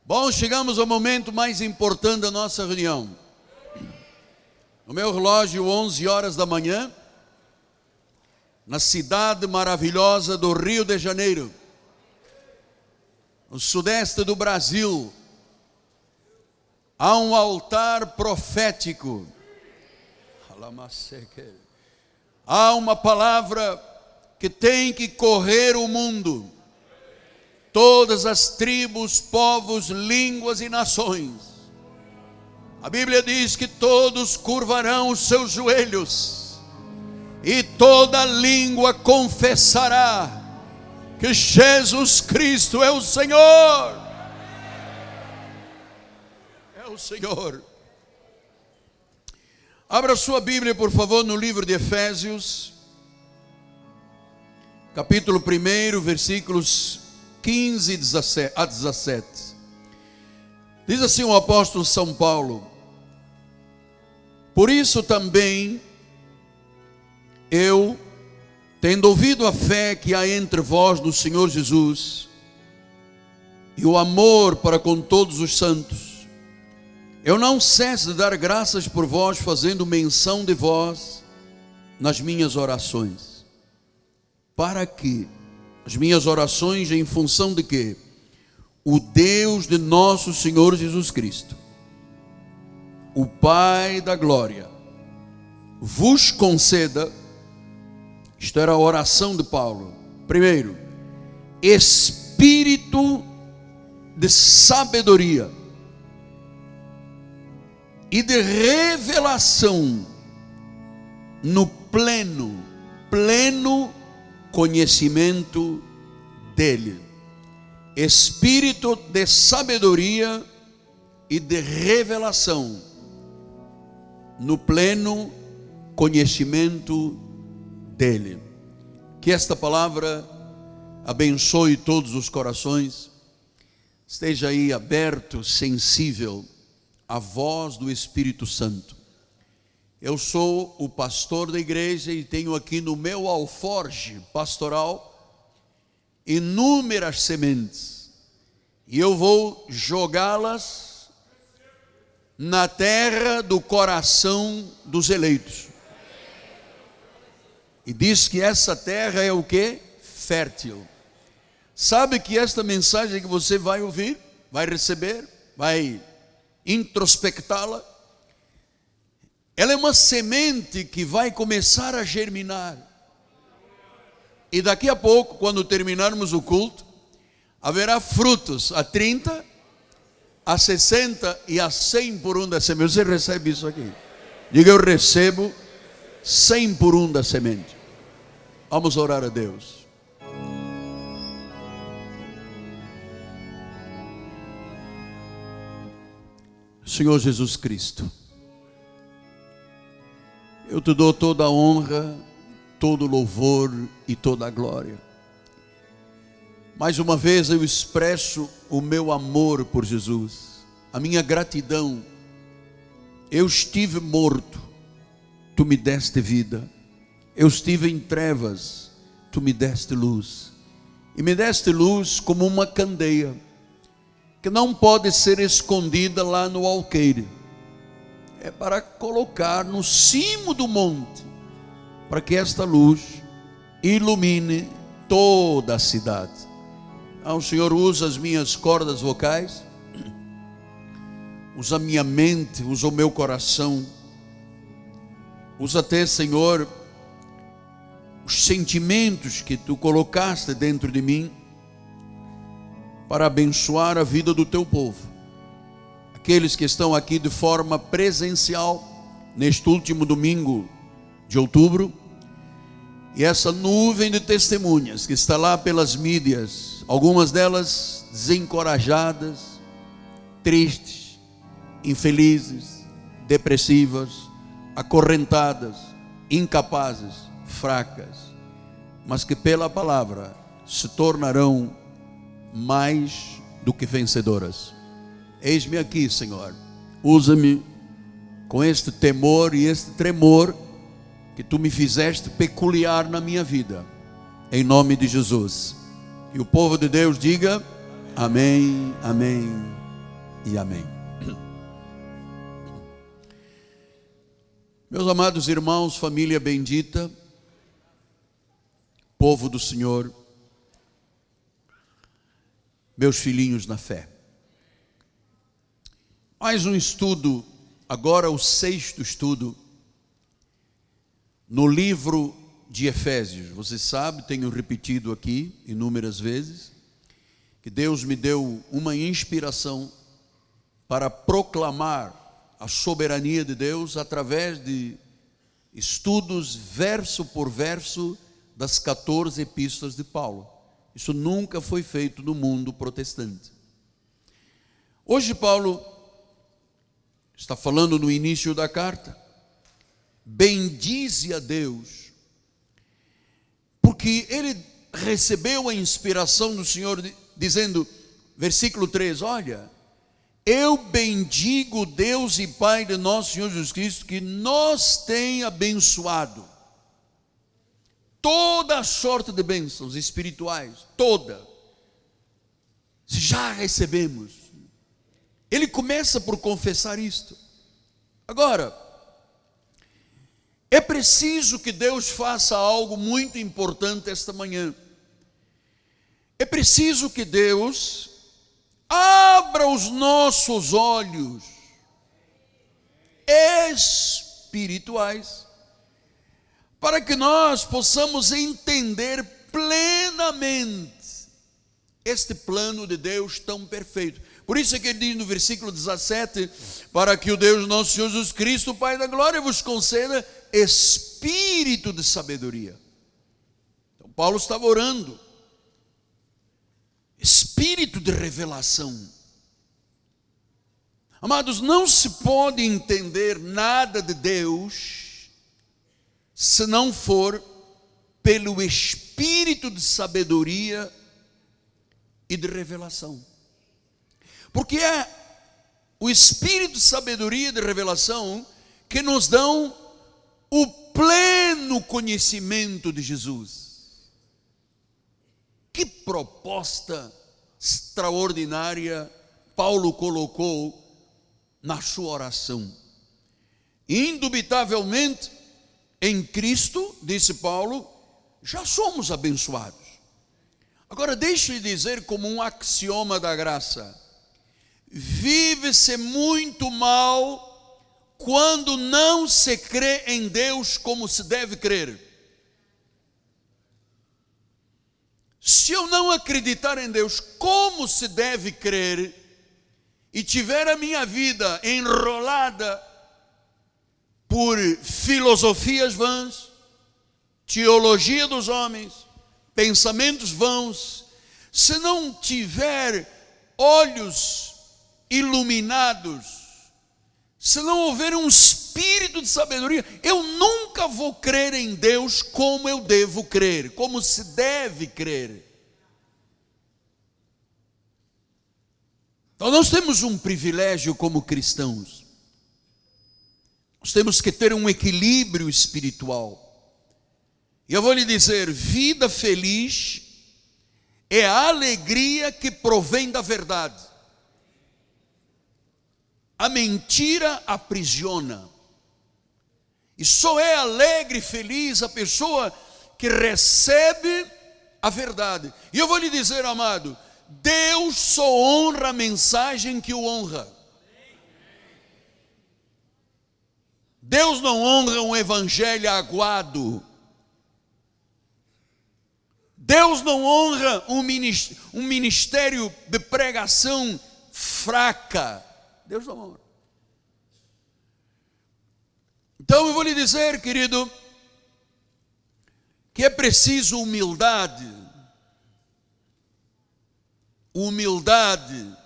Bom, chegamos ao momento mais importante da nossa reunião. No meu relógio, 11 horas da manhã, na cidade maravilhosa do Rio de Janeiro, no sudeste do Brasil, há um altar profético. Há uma palavra que tem que correr o mundo. Todas as tribos, povos, línguas e nações. A Bíblia diz que todos curvarão os seus joelhos e toda língua confessará que Jesus Cristo é o Senhor. É o Senhor. Abra sua Bíblia, por favor, no livro de Efésios, capítulo 1, versículos 15 a 17. Diz assim o apóstolo São Paulo: por isso também eu, tendo ouvido a fé que há entre vós no Senhor Jesus, e o amor para com todos os santos, eu não cesso de dar graças por vós, fazendo menção de vós nas minhas orações, para que as minhas orações, em função de quê? O Deus de nosso Senhor Jesus Cristo, o Pai da glória, vos conceda, isto era a oração de Paulo, primeiro, espírito de sabedoria e de revelação no pleno conhecimento dele. Espírito de sabedoria e de revelação no pleno conhecimento dele. Que esta palavra abençoe todos os corações. Esteja aí aberto, sensível à voz do Espírito Santo. Eu sou o pastor da igreja e tenho aqui no meu alforje pastoral inúmeras sementes, e eu vou jogá-las na terra do coração dos eleitos. E diz que essa terra é o quê? Fértil. Sabe que esta mensagem que você vai ouvir, vai receber, vai introspectá-la, ela é uma semente que vai começar a germinar. E daqui a pouco, quando terminarmos o culto, haverá frutos a 30, a 60 e a 100 por um da semente. Você recebe isso aqui? Diga: eu recebo 100 por um da semente. Vamos orar a Deus. Senhor Jesus Cristo, eu te dou toda a honra, todo o louvor e toda a glória. Mais uma vez eu expresso o meu amor por Jesus, a minha gratidão. Eu estive morto, tu me deste vida. Eu estive em trevas, tu me deste luz. E me deste luz como uma candeia, que não pode ser escondida lá no alqueire. É para colocar no cimo do monte, para que esta luz ilumine toda a cidade. O Senhor usa as minhas cordas vocais, usa a minha mente, usa o meu coração, usa até, Senhor, os sentimentos que tu colocaste dentro de mim, para abençoar a vida do teu povo. Aqueles que estão aqui de forma presencial, neste último domingo de outubro, e essa nuvem de testemunhas que está lá pelas mídias, algumas delas desencorajadas, tristes, infelizes, depressivas, acorrentadas, incapazes, fracas, mas que pela palavra se tornarão mais do que vencedoras. Eis-me aqui, Senhor, usa-me com este temor e este tremor que tu me fizeste peculiar na minha vida, em nome de Jesus. E o povo de Deus diga amém, amém e amém. Meus amados irmãos, família bendita, povo do Senhor, meus filhinhos na fé. Mais um estudo, agora o 6º estudo, no livro de Efésios. Você sabe, tenho repetido aqui inúmeras vezes, que Deus me deu uma inspiração para proclamar a soberania de Deus através de estudos verso por verso das 14 epístolas de Paulo. Isso nunca foi feito no mundo protestante. Hoje Paulo está falando no início da carta, bendize a Deus, porque ele recebeu a inspiração do Senhor, dizendo, versículo 3, olha, eu bendigo Deus e Pai de nosso Senhor Jesus Cristo, que nos tem abençoado toda sorte de bênçãos espirituais, toda, já recebemos. Ele começa por confessar isto. Agora, é preciso que Deus faça algo muito importante esta manhã. É preciso que Deus abra os nossos olhos espirituais, para que nós possamos entender plenamente este plano de Deus tão perfeito. Por isso é que ele diz no versículo 17, para que o Deus nosso Senhor Jesus Cristo, o Pai da glória, vos conceda espírito de sabedoria. Então Paulo estava orando, espírito de revelação. Amados, não se pode entender nada de Deus se não for pelo espírito de sabedoria e de revelação. Porque é o espírito de sabedoria e de revelação que nos dão o pleno conhecimento de Jesus. Que proposta extraordinária Paulo colocou na sua oração. Indubitavelmente, em Cristo, disse Paulo, já somos abençoados. Agora deixe-me dizer como um axioma da graça: vive-se muito mal quando não se crê em Deus como se deve crer. Se eu não acreditar em Deus como se deve crer, e tiver a minha vida enrolada por filosofias vãs, teologia dos homens, pensamentos vãos, se não tiver olhos iluminados, se não houver um espírito de sabedoria, eu nunca vou crer em Deus como eu devo crer, como se deve crer. Então nós temos um privilégio como cristãos. Nós temos que ter um equilíbrio espiritual. E eu vou lhe dizer, vida feliz é a alegria que provém da verdade. A mentira aprisiona. E só é alegre e feliz a pessoa que recebe a verdade. E eu vou lhe dizer, amado, Deus só honra a mensagem que o honra. Deus não honra um evangelho aguado. Deus não honra um ministério de pregação fraca. Deus não honra. Então eu vou lhe dizer, querido, que é preciso humildade. Humildade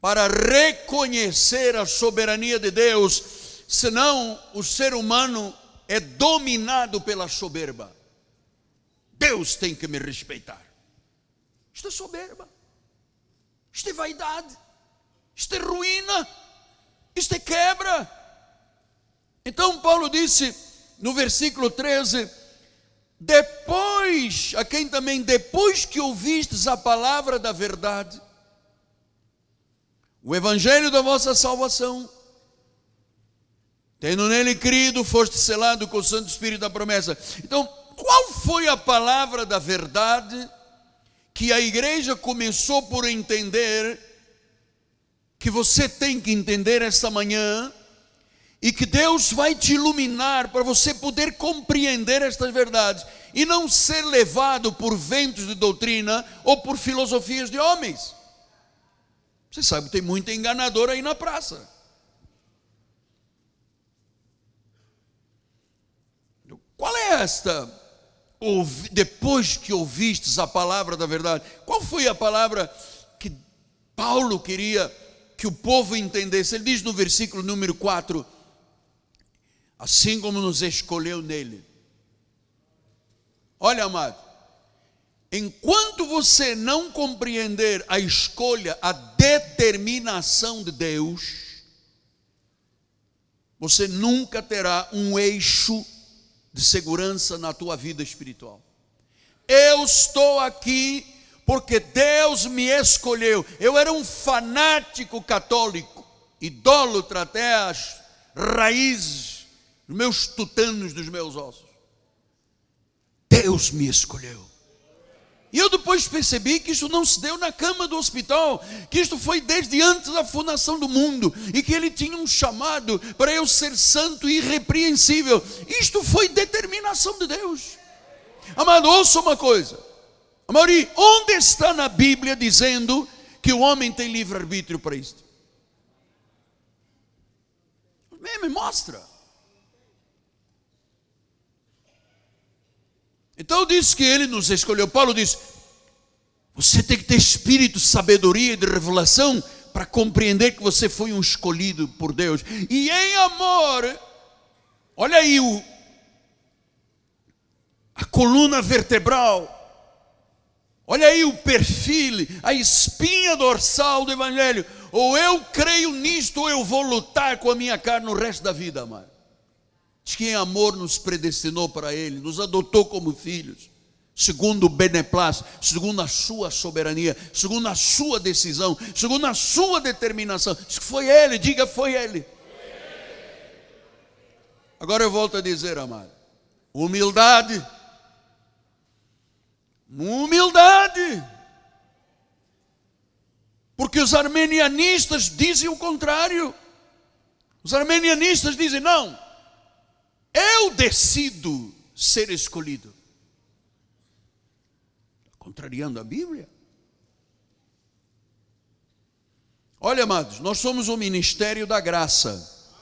para reconhecer a soberania de Deus, senão o ser humano é dominado pela soberba. Deus tem que me respeitar. Isto é soberba, isto é vaidade, isto é ruína, isto é quebra. Então Paulo disse no versículo 13, depois, a quem também, depois que ouvistes a palavra da verdade, o evangelho da vossa salvação, tendo nele crido, foste selado com o Santo Espírito da promessa. Então, qual foi a palavra da verdade que a igreja começou por entender, que você tem que entender esta manhã, e que Deus vai te iluminar para você poder compreender estas verdades e não ser levado por ventos de doutrina ou por filosofias de homens? Você sabe que tem muito enganador aí na praça. Qual é esta? Depois que ouvistes a palavra da verdade, qual foi a palavra que Paulo queria que o povo entendesse? Ele diz no versículo número 4: assim como nos escolheu nele. Olha, amado, enquanto você não compreender a escolha, a determinação de Deus, você nunca terá um eixo de segurança na tua vida espiritual. Eu estou aqui porque Deus me escolheu. Eu era um fanático católico, idólatra até as raízes, os meus tutanos dos meus ossos. Deus me escolheu. E eu depois percebi que isso não se deu na cama do hospital, que isto foi desde antes da fundação do mundo, e que Ele tinha um chamado para eu ser santo e irrepreensível. Isto foi determinação de Deus. Amado, ouça uma coisa. Amaury, onde está na Bíblia dizendo que o homem tem livre-arbítrio para isto? Me mostra. Então diz que Ele nos escolheu. Paulo diz: você tem que ter espírito, sabedoria e de revelação para compreender que você foi um escolhido por Deus. E em amor, olha aí a coluna vertebral, olha aí o perfil, a espinha dorsal do Evangelho. Ou eu creio nisto, ou eu vou lutar com a minha carne o resto da vida, amado. Diz que em amor nos predestinou para Ele, nos adotou como filhos, segundo o beneplácito, segundo a sua soberania, segundo a sua decisão, segundo a sua determinação. Diz que foi Ele, diga, foi Ele. Agora eu volto a dizer, amado, humildade, porque os arminianistas dizem o contrário. Os arminianistas dizem: não, eu decido ser escolhido. Contrariando a Bíblia. Olha, amados, nós somos o ministério da graça.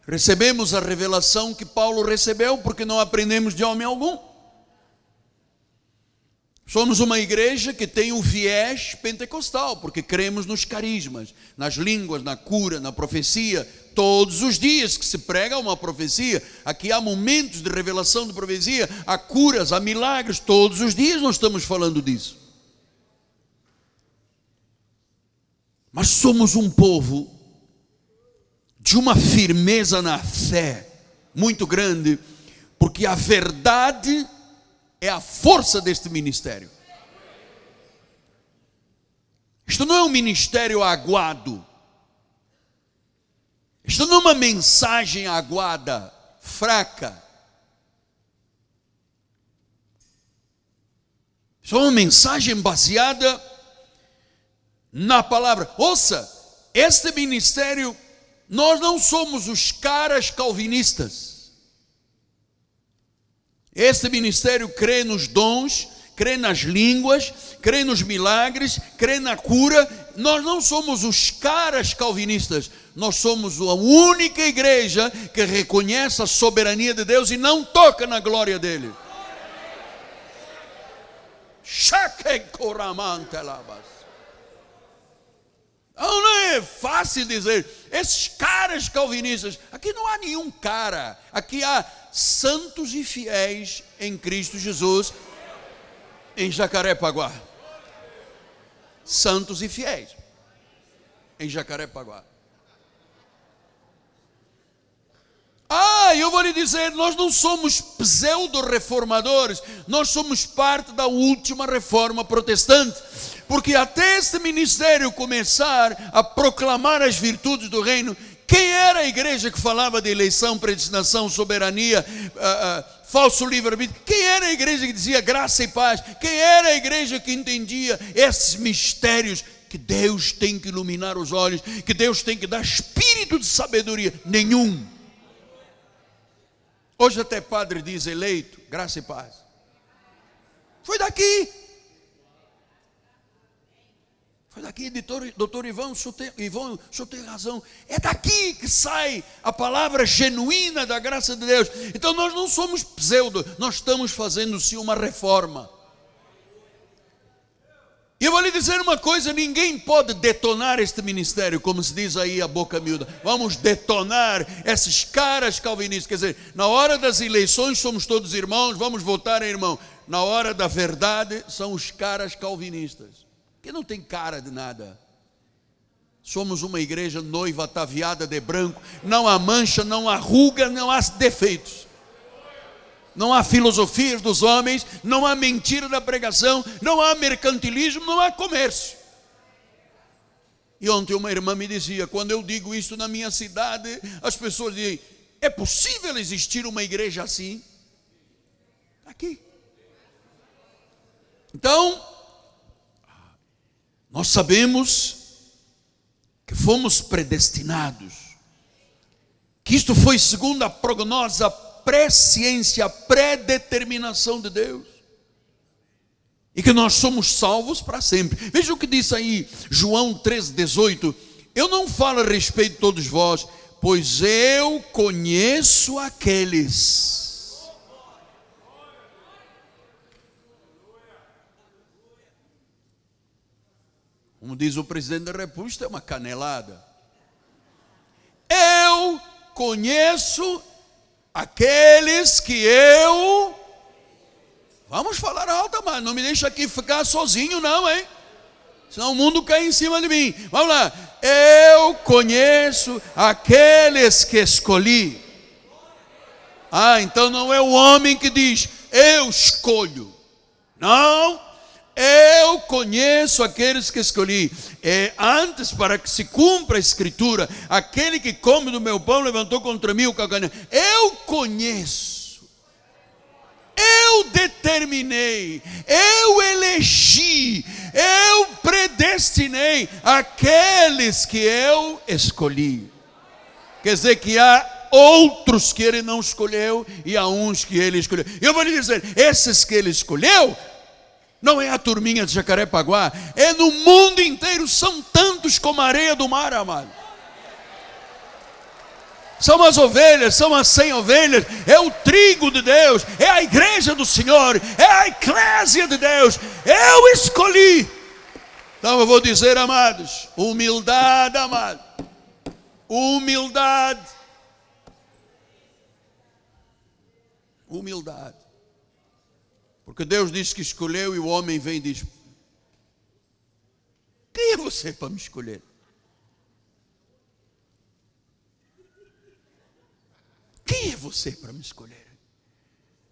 Recebemos a revelação que Paulo recebeu, porque não aprendemos de homem algum. Somos uma igreja que tem um viés pentecostal, porque cremos nos carismas, nas línguas, na cura, na profecia. Todos os dias que se prega uma profecia, aqui há momentos de revelação de profecia, há curas, há milagres, todos os dias nós estamos falando disso. Mas somos um povo de uma firmeza na fé muito grande, porque a verdade é a força deste ministério. Isto não é um ministério aguado. Isto não é uma mensagem aguada, fraca. Isto é uma mensagem baseada na palavra. Ouça, este ministério, nós não somos os caras calvinistas. Este ministério crê nos dons, crê nas línguas, crê nos milagres, crê na cura. Nós não somos os caras calvinistas. Nós somos a única igreja que reconhece a soberania de Deus e não toca na glória dele. Não é fácil dizer, esses caras calvinistas. Aqui não há nenhum cara. Aqui há santos e fiéis em Cristo Jesus, em Jacarepaguá. Santos e fiéis em Jacarepaguá. Eu vou lhe dizer, nós não somos pseudo-reformadores, nós somos parte da última reforma protestante. Porque até este ministério começar a proclamar as virtudes do reino, quem era a igreja que falava de eleição, predestinação, soberania, falso livre-arbítrio? Quem era a igreja que dizia graça e paz? Quem era a igreja que entendia esses mistérios? Que Deus tem que iluminar os olhos, que Deus tem que dar espírito de sabedoria. Nenhum. Hoje até padre diz eleito, graça e paz. Foi daqui. Foi daqui, doutor Ivan, o senhor tem razão. É daqui que sai a palavra genuína da graça de Deus. Então nós não somos pseudo, nós estamos fazendo sim uma reforma. E eu vou lhe dizer uma coisa: ninguém pode detonar este ministério, como se diz aí a boca miúda. Vamos detonar esses caras calvinistas. Quer dizer, na hora das eleições somos todos irmãos, vamos votar em irmão. Na hora da verdade são os caras calvinistas, que não tem cara de nada. Somos uma igreja noiva ataviada de branco, não há mancha, não há ruga, não há defeitos. Não há filosofias dos homens, não há mentira da pregação, não há mercantilismo, não há comércio. E ontem uma irmã me dizia: quando eu digo isso na minha cidade, as pessoas dizem: é possível existir uma igreja assim? Aqui. Então, nós sabemos que fomos predestinados, que isto foi segundo a prognose, a presciência, a predeterminação de Deus, e que nós somos salvos para sempre. Veja o que diz aí João 13:18. Eu não falo a respeito de todos vós, pois eu conheço aqueles. Como diz o presidente da República, é uma canelada. Eu conheço aqueles que eu... Vamos falar alto, mas não me deixa aqui ficar sozinho não, hein? Senão o mundo cai em cima de mim. Vamos lá. Eu conheço aqueles que escolhi. Então não é o homem que diz, eu escolho. Não. Eu conheço aqueles que escolhi. Antes, para que se cumpra a escritura, aquele que come do meu pão levantou contra mim o calcanhar. Eu conheço, eu determinei, eu elegi, eu predestinei aqueles que eu escolhi. Quer dizer que há outros que ele não escolheu e há uns que ele escolheu. Eu vou lhe dizer, esses que ele escolheu não é a turminha de Jacarepaguá, é no mundo inteiro, são tantos como a areia do mar, amado. São as ovelhas, são as 100 ovelhas, é o trigo de Deus, é a igreja do Senhor, é a eclésia de Deus. Eu escolhi. Então eu vou dizer, amados, humildade, amado, humildade, humildade. Porque Deus disse que escolheu e o homem vem e diz, quem é você para me escolher? Quem é você para me escolher?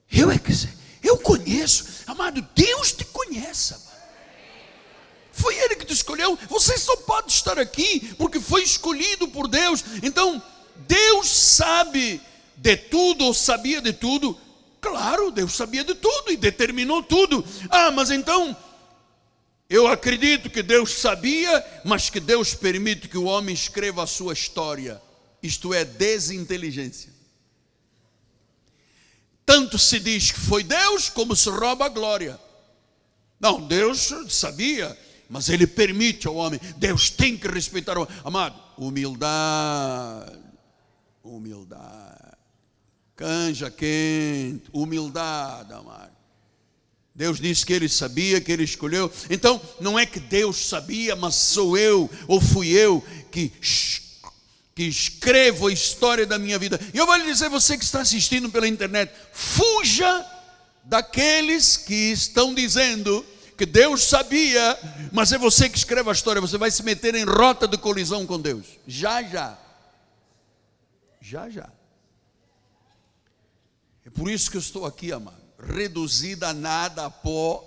Eu é que sei, eu conheço, amado, Deus te conhece, amado. Foi Ele que te escolheu, você só pode estar aqui porque foi escolhido por Deus. Então, Deus sabe de tudo, ou sabia de tudo. Claro, Deus sabia de tudo e determinou tudo. Mas então, eu acredito que Deus sabia, mas que Deus permite que o homem escreva a sua história. Isto é desinteligência. Tanto se diz que foi Deus, como se rouba a glória. Não, Deus sabia, mas Ele permite ao homem. Deus tem que respeitar o homem. Amado, humildade, humildade. Canja quente, humildade, amado. Deus disse que Ele sabia, que Ele escolheu. Então, não é que Deus sabia, mas sou eu, ou fui eu, que escrevo a história da minha vida. E eu vou lhe dizer, você que está assistindo pela internet, fuja daqueles que estão dizendo que Deus sabia, mas é você que escreve a história. Você vai se meter em rota de colisão com Deus. Já. É por isso que eu estou aqui, amado, reduzido a nada, a pó.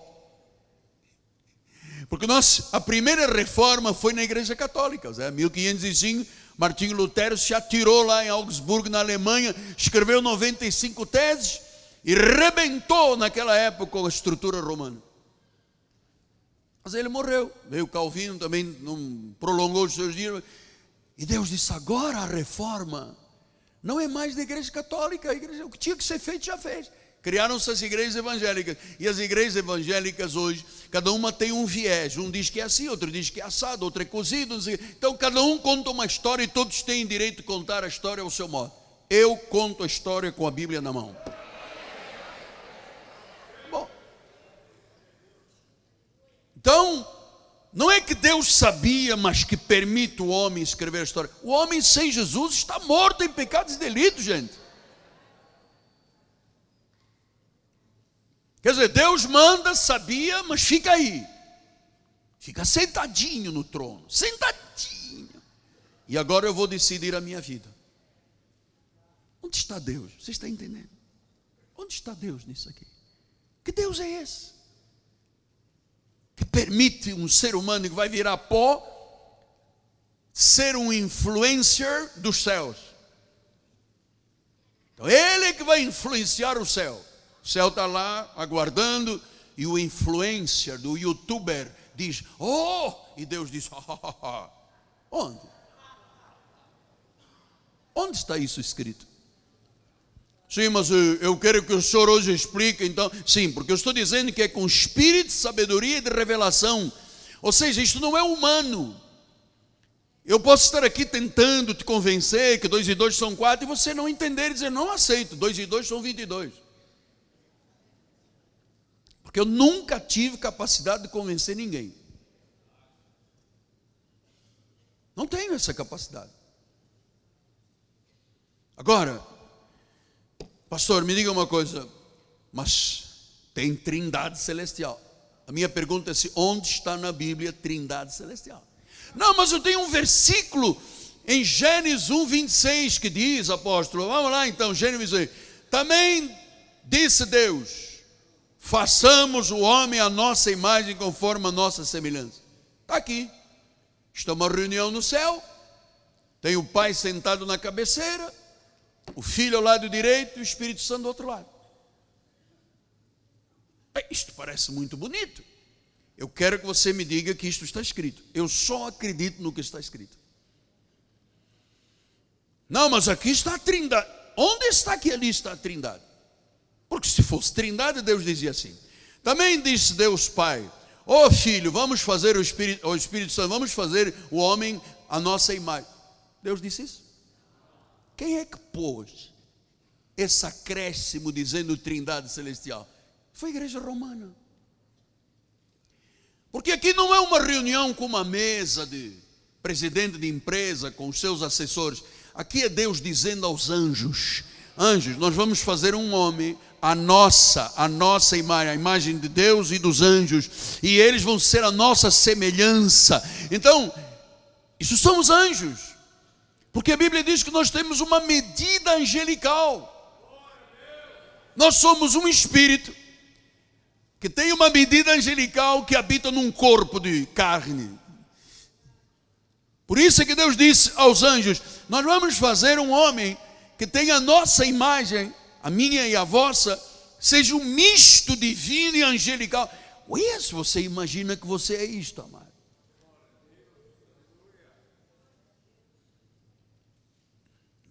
Porque a primeira reforma foi na Igreja Católica. Em 1505, Martinho Lutero se atirou lá em Augsburgo, na Alemanha, escreveu 95 teses e rebentou naquela época a estrutura romana. Mas ele morreu. Veio Calvino, também não prolongou os seus dias. E Deus disse: agora a reforma não é mais da Igreja Católica. O que tinha que ser feito já fez. Criaram-se as igrejas evangélicas. E as igrejas evangélicas hoje, cada uma tem um viés. Um diz que é assim, outro diz que é assado, outro é cozido. Então cada um conta uma história e todos têm direito de contar a história ao seu modo. Eu conto a história com a Bíblia na mão. Bom, então, não é que Deus sabia, mas que permite o homem escrever a história. O homem sem Jesus está morto em pecados e delitos, gente. Quer dizer, Deus manda, sabia, mas fica aí. Fica sentadinho no trono, sentadinho. E agora eu vou decidir a minha vida. Onde está Deus? Você está entendendo? Onde está Deus nisso aqui? Que Deus é esse? Que permite um ser humano que vai virar pó ser um influencer dos céus. Então ele é que vai influenciar o céu. O céu está lá aguardando e o influencer do youtuber diz: oh! E Deus diz: onde? Onde está isso escrito? Sim, mas eu quero que o senhor hoje explique. Então, sim, porque eu estou dizendo que é com espírito de sabedoria e de revelação. Ou seja, isto não é humano. Eu posso estar aqui tentando te convencer que 2 e 2 são 4 e você não entender e dizer: não aceito, 2 e 2 são 22. Porque eu nunca tive capacidade de convencer ninguém. Não tenho essa capacidade. Agora, pastor, me diga uma coisa, mas tem trindade celestial. A minha pergunta é: onde está na Bíblia trindade celestial? Não, mas eu tenho um versículo em Gênesis 1:26 que diz, apóstolo, vamos lá então, Gênesis 1. Também disse Deus: façamos o homem à nossa imagem, conforme a nossa semelhança. Está aqui. Está uma reunião no céu. Tem o Pai sentado na cabeceira, o Filho ao lado direito e o Espírito Santo do outro lado. Isto parece muito bonito. Eu quero que você me diga que isto está escrito. Eu só acredito no que está escrito. Não, mas aqui está a trindade. Onde está que ali está a trindade? Porque se fosse trindade, Deus dizia assim. Também disse Deus Pai: ó Filho, vamos fazer o Espírito Santo, vamos fazer o homem à nossa imagem. Deus disse isso? Quem é que pôs esse acréscimo dizendo trindade celestial? Foi a igreja romana. Porque aqui não é uma reunião com uma mesa de presidente de empresa com os seus assessores. Aqui é Deus dizendo aos anjos: anjos, nós vamos fazer um homem a nossa imagem, a imagem de Deus e dos anjos, e eles vão ser a nossa semelhança. Então, isso são os anjos, porque a Bíblia diz que nós temos uma medida angelical. Nós somos um espírito que tem uma medida angelical que habita num corpo de carne. Por isso é que Deus disse aos anjos: nós vamos fazer um homem que tenha a nossa imagem, a minha e a vossa, seja um misto divino e angelical. Ué, se você imagina que você é isto, amado.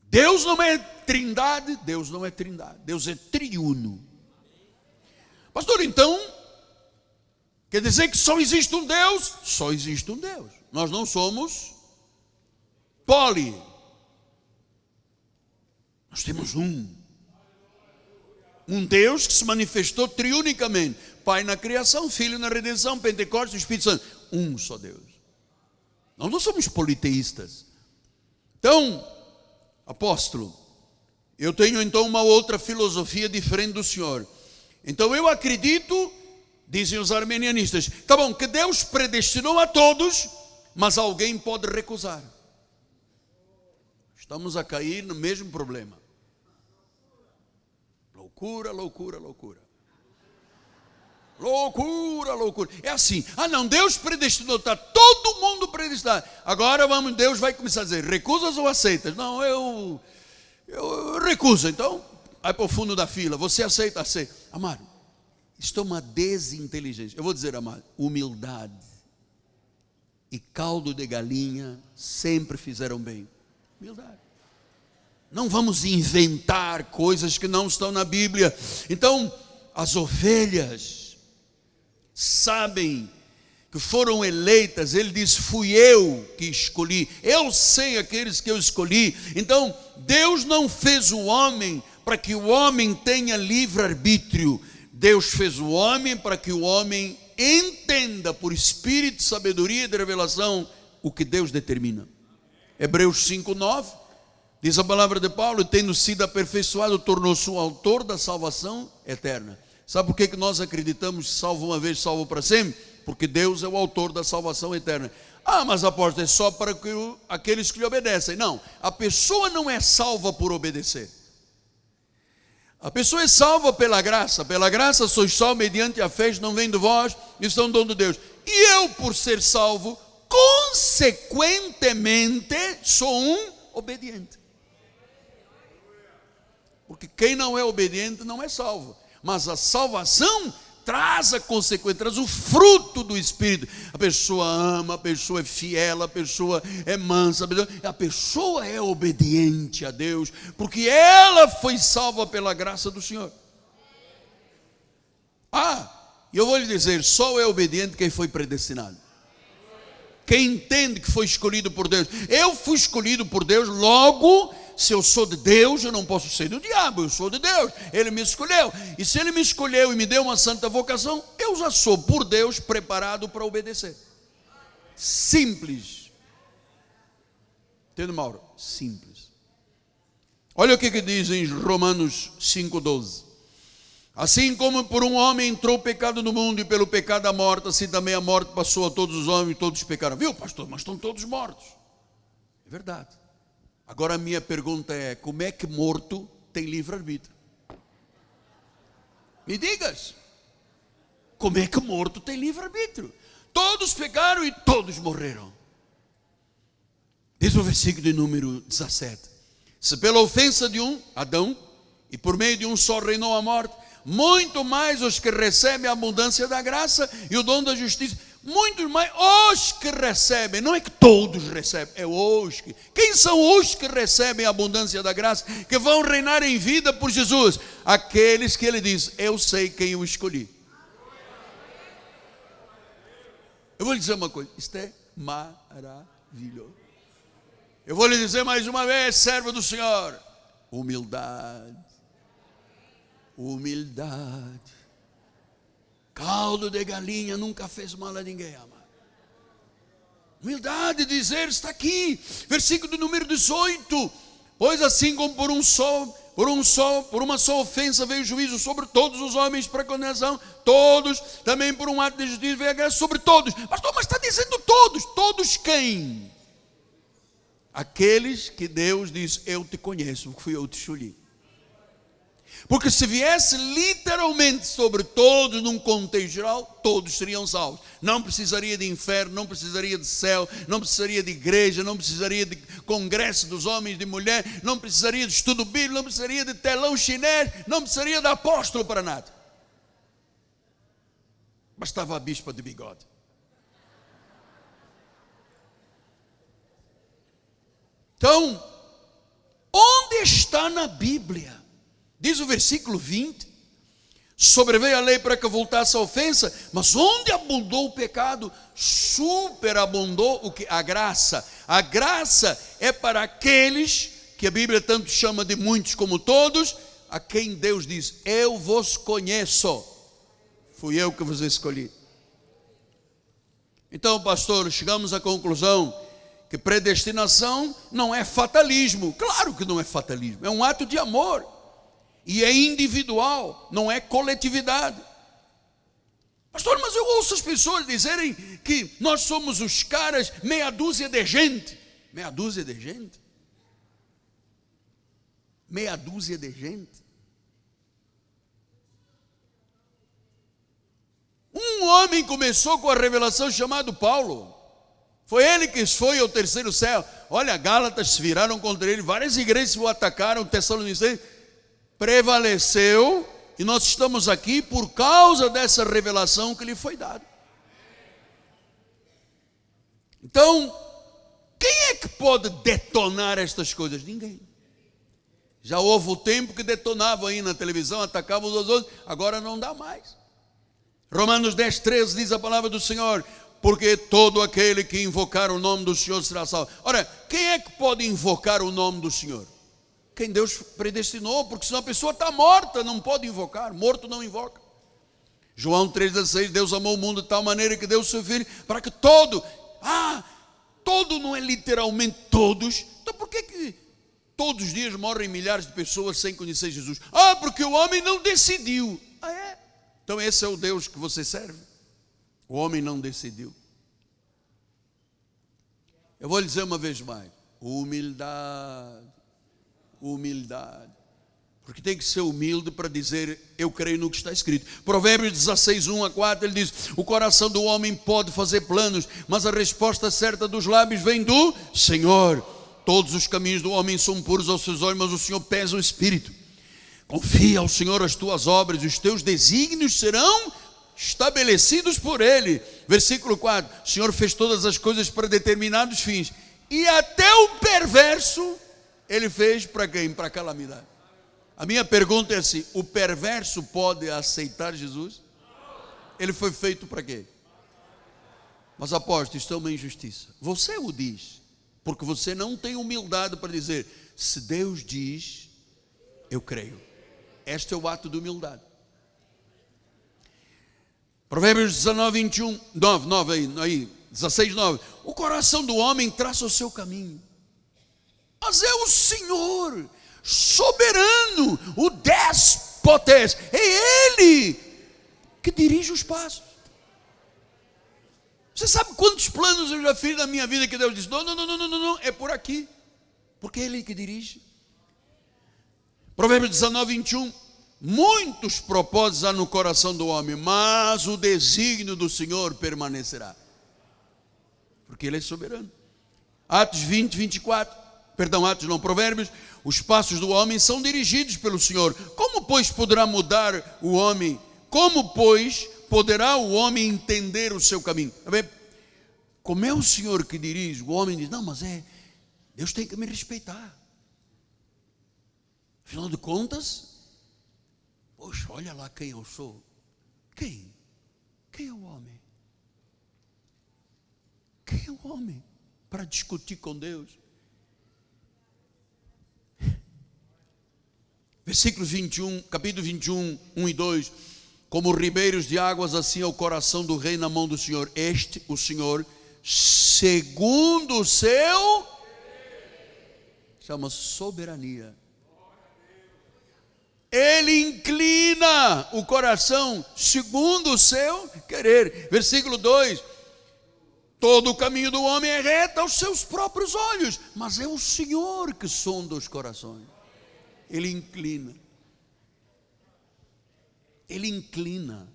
Deus não é trindade, Deus não é trindade, Deus é triuno. Pastor, então, quer dizer que só existe um Deus? Só existe um Deus. Nós não somos poli. Nós temos um Deus que se manifestou triunicamente: Pai na criação, Filho na redenção, Pentecostes, Espírito Santo. Um só Deus. Nós não somos politeístas. Então, apóstolo, eu tenho então uma outra filosofia diferente do senhor. Então eu acredito, dizem os arminianistas, tá bom, que Deus predestinou a todos, mas alguém pode recusar. Estamos a cair no mesmo problema. Loucura, loucura, loucura. Loucura, loucura. É assim, não, Deus predestinou, está todo mundo predestinado. Agora Deus vai começar a dizer, recusas ou aceitas? Não, eu recuso. Então, vai para o fundo da fila. Você aceita? Aceita. Amado, isto é uma desinteligência. Eu vou dizer, amado, humildade e caldo de galinha sempre fizeram bem. Humildade. Não vamos inventar coisas que não estão na Bíblia. Então, as ovelhas sabem que foram eleitas. Ele diz, fui eu que escolhi, eu sei aqueles que eu escolhi. Então Deus não fez o homem para que o homem tenha livre-arbítrio. Deus fez o homem para que o homem entenda por espírito de sabedoria e de revelação o que Deus determina. Hebreus 5:9 diz a palavra de Paulo, tendo sido aperfeiçoado, tornou-se o autor da salvação eterna. Sabe por que nós acreditamos salvo uma vez, salvo para sempre? Porque Deus é o autor da salvação eterna. Mas apóstolo, é só para aqueles que lhe obedecem. Não, a pessoa não é salva por obedecer. A pessoa é salva pela graça. Pela graça sois salvos mediante a fé, não vem de vós, isso é um dom de Deus. E eu, por ser salvo, consequentemente sou um obediente. Porque quem não é obediente não é salvo. Mas a salvação traz a consequência, traz o fruto do Espírito. A pessoa ama, a pessoa é fiel, a pessoa é mansa, a pessoa é obediente a Deus, porque ela foi salva pela graça do Senhor. Eu vou lhe dizer, só é obediente quem foi predestinado. Quem entende que foi escolhido por Deus. Eu fui escolhido por Deus, logo, se eu sou de Deus, eu não posso ser do diabo, eu sou de Deus, Ele me escolheu, e se Ele me escolheu e me deu uma santa vocação, eu já sou por Deus preparado para obedecer. Simples. Entende, Mauro? Simples. Olha o que diz em Romanos 5:12. Assim como por um homem entrou o pecado no mundo, e pelo pecado a morte, assim também a morte passou a todos os homens, e todos pecaram. Viu, pastor, mas estão todos mortos. É verdade. Agora a minha pergunta é, como é que morto tem livre-arbítrio? Me digas, como é que morto tem livre-arbítrio? Todos pecaram e todos morreram. Diz o versículo de número 17. Se pela ofensa de um, Adão, e por meio de um só reinou a morte, muito mais os que recebem a abundância da graça e o dom da justiça, muito mais os que recebem, não é que todos recebem, é os que. Quem são os que recebem a abundância da graça, que vão reinar em vida por Jesus? Aqueles que ele diz, eu sei quem eu escolhi. Eu vou lhe dizer uma coisa, isto é maravilhoso. Eu vou lhe dizer mais uma vez, servo do Senhor, humildade, humildade. Caldo de galinha nunca fez mal a ninguém, amado. Humildade, dizer, está aqui, versículo de número 18. Pois assim como por uma só ofensa veio o juízo sobre todos os homens para condenação, todos, também por um ato de justiça veio a graça sobre todos. Pastor, mas está dizendo todos, todos quem? Aqueles que Deus diz, eu te conheço, porque fui eu que te escolhi. Porque se viesse literalmente sobre todos, num contexto geral, todos seriam salvos. Não precisaria de inferno, não precisaria de céu, não precisaria de igreja, não precisaria de congresso dos homens e de mulher, não precisaria de estudo bíblico, não precisaria de telão chinês, não precisaria de apóstolo para nada. Bastava a bispa de bigode. Então, onde está na Bíblia? Diz o versículo 20, sobreveio a lei para que voltasse a ofensa, mas onde abundou o pecado, superabundou o que? A graça. A graça é para aqueles que a Bíblia tanto chama de muitos como todos, a quem Deus diz, eu vos conheço, fui eu que vos escolhi. Então, pastor, chegamos à conclusão que predestinação não é fatalismo. Claro que não é fatalismo, é um ato de amor. E é individual, não é coletividade. Pastor, mas eu ouço as pessoas dizerem que nós somos os caras, meia dúzia de gente. Meia dúzia de gente? Meia dúzia de gente? Um homem começou com a revelação chamado Paulo. Foi ele que foi ao terceiro céu. Olha, Gálatas se viraram contra ele, várias igrejas o atacaram, Tessalonicenses prevaleceu, e nós estamos aqui por causa dessa revelação que lhe foi dada. Então, quem é que pode detonar estas coisas? Ninguém. Já houve o tempo que detonavam aí na televisão, atacavam os outros, agora não dá mais. Romanos 10:13 diz a palavra do Senhor: porque todo aquele que invocar o nome do Senhor será salvo. Ora, quem é que pode invocar o nome do Senhor? Quem Deus predestinou, porque senão a pessoa está morta, não pode invocar, morto não invoca. João 3,16, Deus amou o mundo de tal maneira que deu o seu Filho, para que todo não é literalmente todos. Então por que todos os dias morrem milhares de pessoas sem conhecer Jesus? Porque o homem não decidiu. É? Então esse é o Deus que você serve? O homem não decidiu. Eu vou lhe dizer uma vez mais: humildade. Humildade. Porque tem que ser humilde para dizer: eu creio no que está escrito. Provérbios 16:1-4, ele diz: o coração do homem pode fazer planos, mas a resposta certa dos lábios vem do Senhor. Todos os caminhos do homem são puros aos seus olhos, mas o Senhor pesa o espírito. Confia ao Senhor as tuas obras, e os teus desígnios serão estabelecidos por Ele. Versículo 4: o Senhor fez todas as coisas para determinados fins, e até o perverso Ele fez para quem? Para a calamidade. A minha pergunta é assim: o perverso pode aceitar Jesus? Ele foi feito para quê? Mas apóstolo, isto é uma injustiça. Você o diz, porque você não tem humildade para dizer: se Deus diz, eu creio. Este é o ato de humildade. Provérbios 19:21, 9 aí, 16:9. O coração do homem traça o seu caminho, mas é o Senhor soberano, o déspotes, é Ele que dirige os passos. Você sabe quantos planos eu já fiz na minha vida que Deus disse: não, é por aqui, porque é Ele que dirige. Provérbios 19:21. Muitos propósitos há no coração do homem, mas o desígnio do Senhor permanecerá, porque Ele é soberano. Atos 20:24, Provérbios: os passos do homem são dirigidos pelo Senhor. Como, pois, poderá mudar o homem? Como, pois, poderá o homem entender o seu caminho? Como é o Senhor que dirige, o homem diz: não, mas Deus tem que me respeitar. Afinal de contas, poxa, olha lá quem eu sou. Quem é o homem? Quem é o homem para discutir com Deus? Versículo 21, capítulo 21, 1 e 2. Como ribeiros de águas, assim é o coração do rei na mão do Senhor. Este, o Senhor, segundo o seu, chama soberania. Ele inclina o coração segundo o seu querer. Versículo 2: todo o caminho do homem é reto aos seus próprios olhos, mas é o Senhor que sonda os corações. Ele inclina. Ele inclina.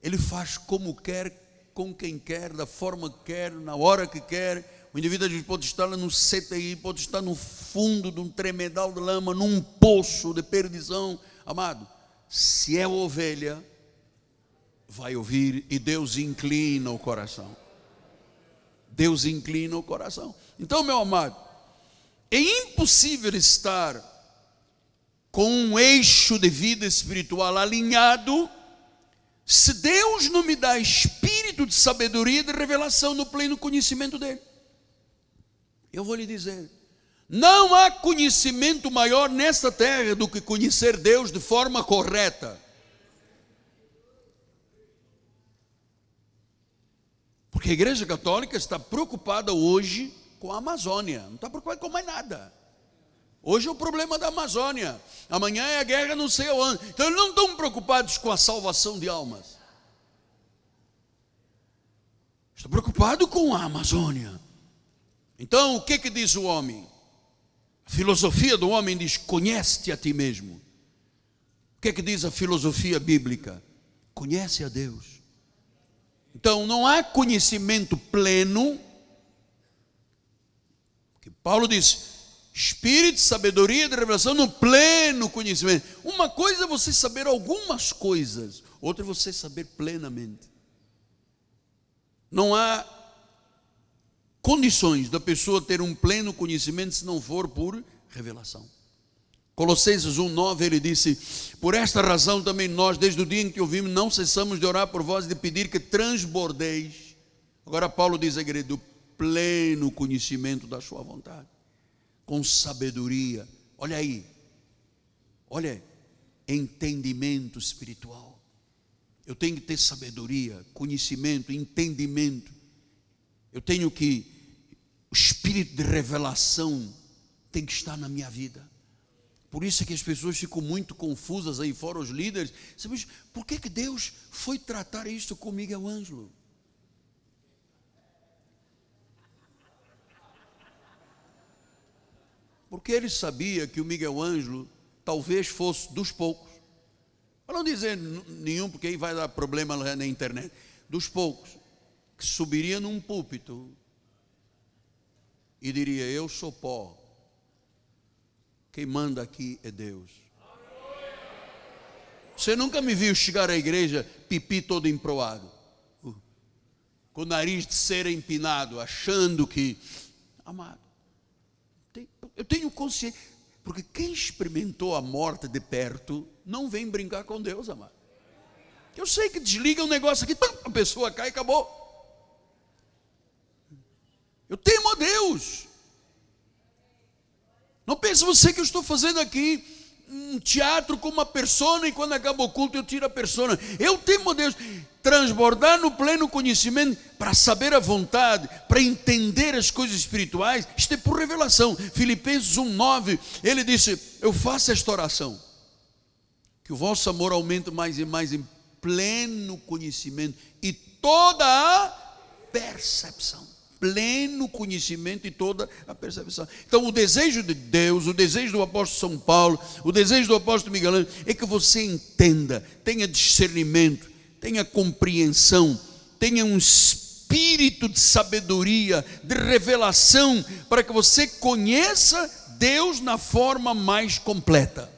Ele faz como quer, com quem quer, da forma que quer, na hora que quer. O indivíduo pode estar lá no CTI, pode estar no fundo de um tremedal de lama, num poço de perdição. Amado, se é ovelha, vai ouvir, e Deus inclina o coração. Deus inclina o coração. Então, meu amado, é impossível estar com um eixo de vida espiritual alinhado se Deus não me dá espírito de sabedoria e de revelação no pleno conhecimento dele. Eu vou lhe dizer, não há conhecimento maior nesta terra do que conhecer Deus de forma correta. Porque a Igreja Católica está preocupada hoje com a Amazônia, não está preocupada com mais nada. Hoje é o problema da Amazônia, amanhã é a guerra não sei aonde. Então eles não estão preocupados com a salvação de almas. Estão preocupados com a Amazônia. Então o que diz o homem? A filosofia do homem diz: conhece-te a ti mesmo. O que diz a filosofia bíblica? Conhece a Deus. Então não há conhecimento pleno, que Paulo diz, espírito, sabedoria, de revelação, no pleno conhecimento. Uma coisa é você saber algumas coisas, outra é você saber plenamente. Não há condições da pessoa ter um pleno conhecimento se não for por revelação. Colossenses 1:9, ele disse, por esta razão também nós, desde o dia em que ouvimos, não cessamos de orar por vós e de pedir que transbordeis. Agora Paulo diz à igreja, do pleno conhecimento da sua vontade, com sabedoria. Olha aí, olha, entendimento espiritual. Eu tenho que ter sabedoria, conhecimento, entendimento. Eu tenho que, o espírito de revelação tem que estar na minha vida. Por isso é que as pessoas ficam muito confusas aí fora, os líderes. Sabe, por que Deus foi tratar isto com Miguel Ângelo? Porque ele sabia que o Miguel Ângelo talvez fosse dos poucos, para não dizer nenhum, porque aí vai dar problema lá na internet, dos poucos, que subiria num púlpito e diria, eu sou pó, quem manda aqui é Deus. Você nunca me viu chegar à igreja pipi todo emproado, com o nariz de cera empinado, achando que, amado, eu tenho consciência, porque quem experimentou a morte de perto não vem brincar com Deus, amado. Eu sei que desliga um negócio aqui, a pessoa cai e acabou. Eu temo a Deus. Não pense você que eu estou fazendo aqui um teatro com uma persona e quando acaba o culto eu tiro a persona. Eu temo a Deus. Transbordar no pleno conhecimento para saber a vontade, para entender as coisas espirituais, isto é por revelação. Filipenses 1:9, ele disse, eu faço esta oração, que o vosso amor aumente mais e mais em pleno conhecimento e toda a percepção. Pleno conhecimento e toda a percepção. Então o desejo de Deus, o desejo do apóstolo São Paulo, o desejo do apóstolo Miguel Ângelo é que você entenda, tenha discernimento, tenha compreensão, tenha um espírito de sabedoria, de revelação, para que você conheça Deus na forma mais completa.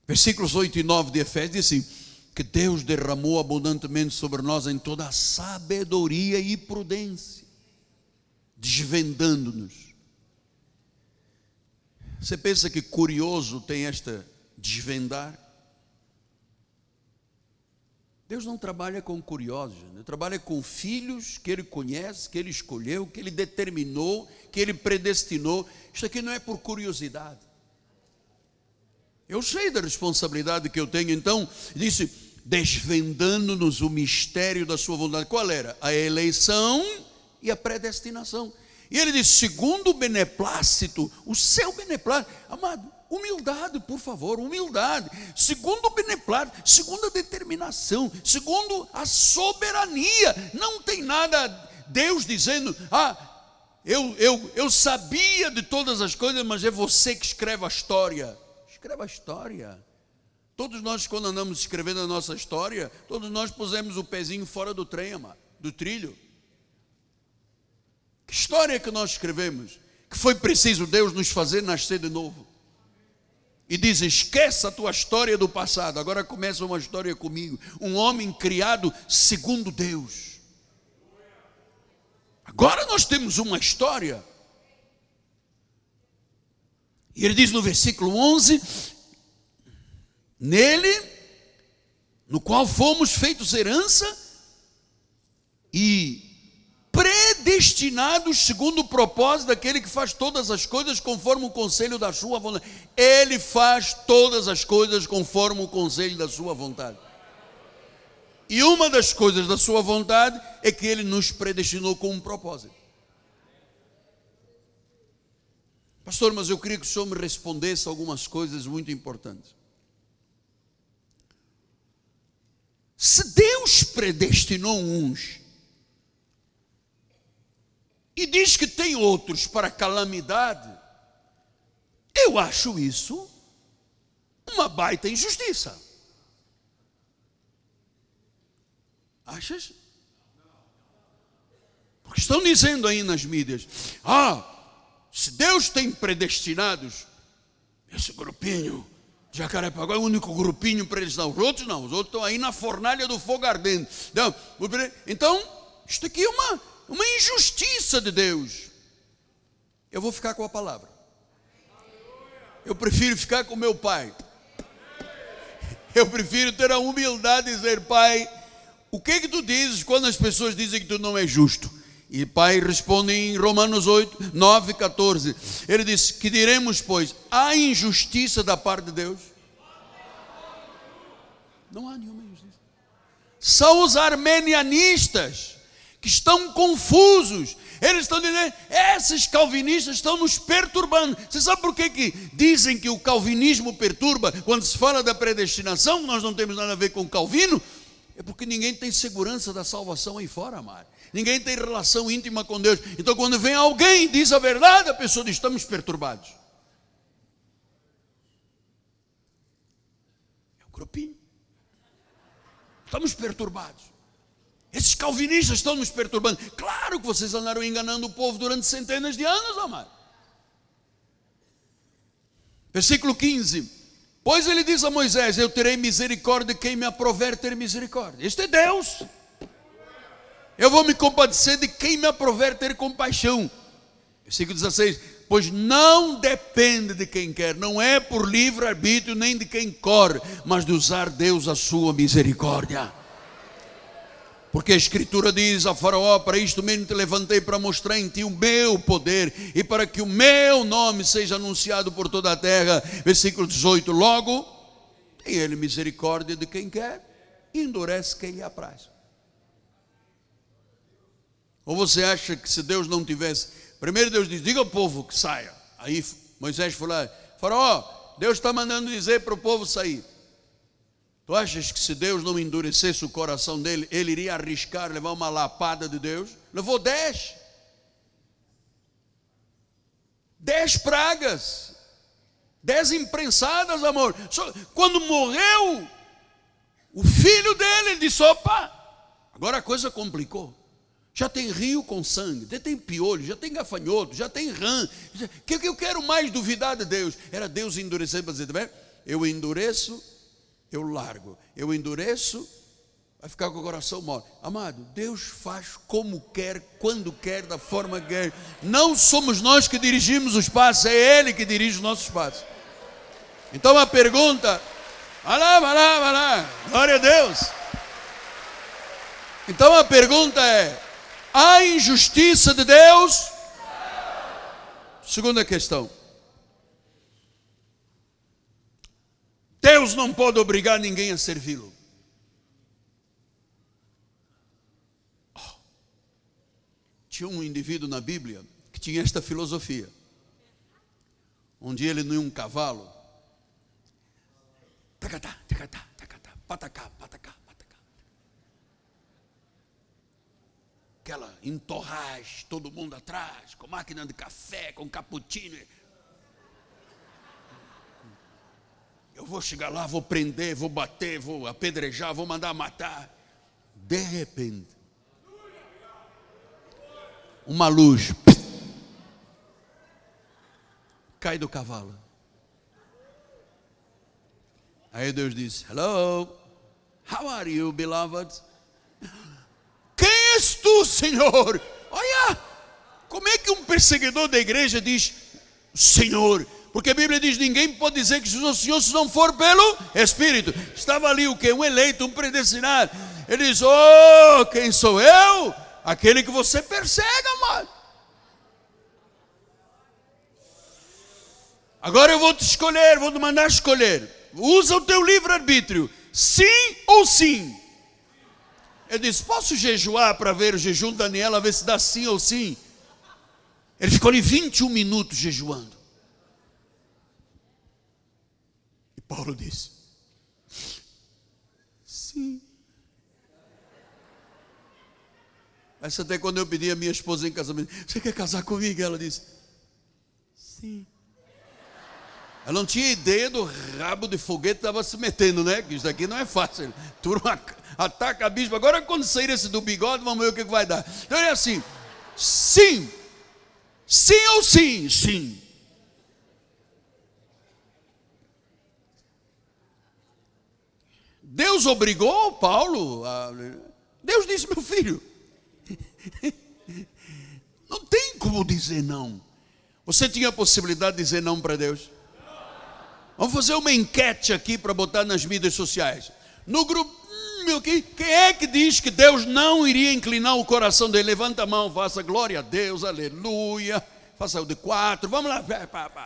Versículos 8 e 9 de Efésios diz assim, que Deus derramou abundantemente sobre nós em toda a sabedoria e prudência, desvendando-nos. Você pensa que curioso tem esta desvendar? Deus não trabalha com curiosos, Ele trabalha com filhos que Ele conhece, que Ele escolheu, que Ele determinou, que Ele predestinou. Isso aqui não é por curiosidade. Eu sei da responsabilidade que eu tenho, então, disse, desvendando-nos o mistério da sua vontade. Qual era? A eleição e a predestinação. E ele disse, segundo o beneplácito, o seu beneplácito, amado, humildade, por favor, humildade, segundo o beneplácito, segundo a determinação, segundo a soberania. Não tem nada, Deus dizendo, eu sabia de todas as coisas, mas é você que escreve a história. Escreva a história. Todos nós, quando andamos escrevendo a nossa história, todos nós pusemos o pezinho fora do trem, amado, do trilho. Que história que nós escrevemos? Que foi preciso Deus nos fazer nascer de novo. E diz, esqueça a tua história do passado, agora começa uma história comigo. Um homem criado segundo Deus. Agora nós temos uma história. E ele diz no versículo 11, nele, no qual fomos feitos herança e predestinados segundo o propósito daquele que faz todas as coisas conforme o conselho da sua vontade. Ele faz todas as coisas conforme o conselho da sua vontade. E uma das coisas da sua vontade é que ele nos predestinou com um propósito. Pastor, mas eu queria que o senhor me respondesse algumas coisas muito importantes. Se Deus predestinou uns e diz que tem outros para calamidade, eu acho isso uma baita injustiça. Achas? Porque estão dizendo aí nas mídias, se Deus tem predestinados, esse grupinho de Jacarepaguá é o único grupinho predestinado. Os outros não, os outros estão aí na fornalha do fogo ardente. Então, isto aqui é uma injustiça de Deus. Eu vou ficar com a palavra. Eu prefiro ficar com meu pai. Eu prefiro ter a humildade de dizer, pai, o que tu dizes quando as pessoas dizem que tu não é justo? E pai responde em Romanos 8, 9, 14. Ele diz, que diremos, pois, há injustiça da parte de Deus? Não há nenhuma injustiça. São os armenianistas que estão confusos. Eles estão dizendo, esses calvinistas estão nos perturbando. Você sabe por que dizem que o calvinismo perturba? Quando se fala da predestinação, nós não temos nada a ver com Calvino. É porque ninguém tem segurança da salvação aí fora, amado. Ninguém tem relação íntima com Deus. Então quando vem alguém e diz a verdade, a pessoa diz, estamos perturbados. É um grupinho. Estamos perturbados. Esses calvinistas estão nos perturbando. Claro que vocês andaram enganando o povo durante centenas de anos, amado. Versículo 15. Pois ele diz a Moisés, eu terei misericórdia de quem me aprover ter misericórdia. Este é Deus. Eu vou me compadecer de quem me aprover ter compaixão. Versículo 16. Pois não depende de quem quer, não é por livre-arbítrio nem de quem corre, mas de usar Deus a sua misericórdia. Porque a Escritura diz a Faraó, para isto mesmo te levantei para mostrar em ti o meu poder e para que o meu nome seja anunciado por toda a terra. Versículo 18, logo, tem ele misericórdia de quem quer e endurece quem lhe apraz. Ou você acha que se Deus não tivesse... Primeiro Deus diz, diga ao povo que saia. Aí Moisés falou, Faraó, Deus está mandando dizer para o povo sair. Tu achas que se Deus não endurecesse o coração dele, ele iria arriscar levar uma lapada de Deus? Levou 10. 10 pragas. 10 imprensadas, amor. Quando morreu o filho dele, ele disse, opa, agora a coisa complicou. Já tem rio com sangue, já tem piolho, já tem gafanhoto, já tem rã. O que eu quero mais duvidar de Deus? Era Deus endurecer para dizer, tá vendo? Eu endureço, eu largo. Eu endureço, vai ficar com o coração mole. Amado, Deus faz como quer, quando quer, da forma que quer. Não somos nós que dirigimos os passos, é Ele que dirige os nossos passos. Então a pergunta, vai lá, glória a Deus. Então a pergunta é, há injustiça de Deus? Segunda questão. Deus não pode obrigar ninguém a servi-lo. Tinha um indivíduo na Bíblia que tinha esta filosofia. Um dia ele num cavalo, tacatá, tacatá, tacatá, patacá, patacá, patacá. Aquela entorragem, todo mundo atrás, com máquina de café, com cappuccino. Eu vou chegar lá, vou prender, vou bater, vou apedrejar, vou mandar matar. De repente, uma luz cai do cavalo. Aí Deus disse, hello, how are you, beloved? Quem és tu, Senhor? Olha, como é que um perseguidor da igreja diz, Senhor? Porque a Bíblia diz, ninguém pode dizer que o Senhor se não for pelo Espírito. Estava ali o quê? Um eleito, um predestinado. Ele diz, quem sou eu? Aquele que você persegue, amado. Agora eu vou te escolher, vou te mandar escolher. Usa o teu livre-arbítrio, sim ou sim. Ele disse, posso jejuar para ver o jejum de Daniel, a ver se dá sim ou sim? Ele ficou ali 21 minutos jejuando. E Paulo disse, sim. Mas até quando eu pedi a minha esposa em casamento, você quer casar comigo? Ela disse, sim. Eu não tinha ideia do rabo de foguete que estava se metendo, né? Que isso daqui não é fácil. Turma ataca a bispo. Agora, quando sair esse do bigode, vamos ver o que vai dar. Então é assim: sim. Sim ou sim? Sim. Deus obrigou Paulo a... Deus disse: meu filho, não tem como dizer não. Você tinha a possibilidade de dizer não para Deus? Vamos fazer uma enquete aqui para botar nas mídias sociais. No grupo, quem é que diz que Deus não iria inclinar o coração dele? Levanta a mão, faça glória a Deus, aleluia. Faça o de 4, vamos lá,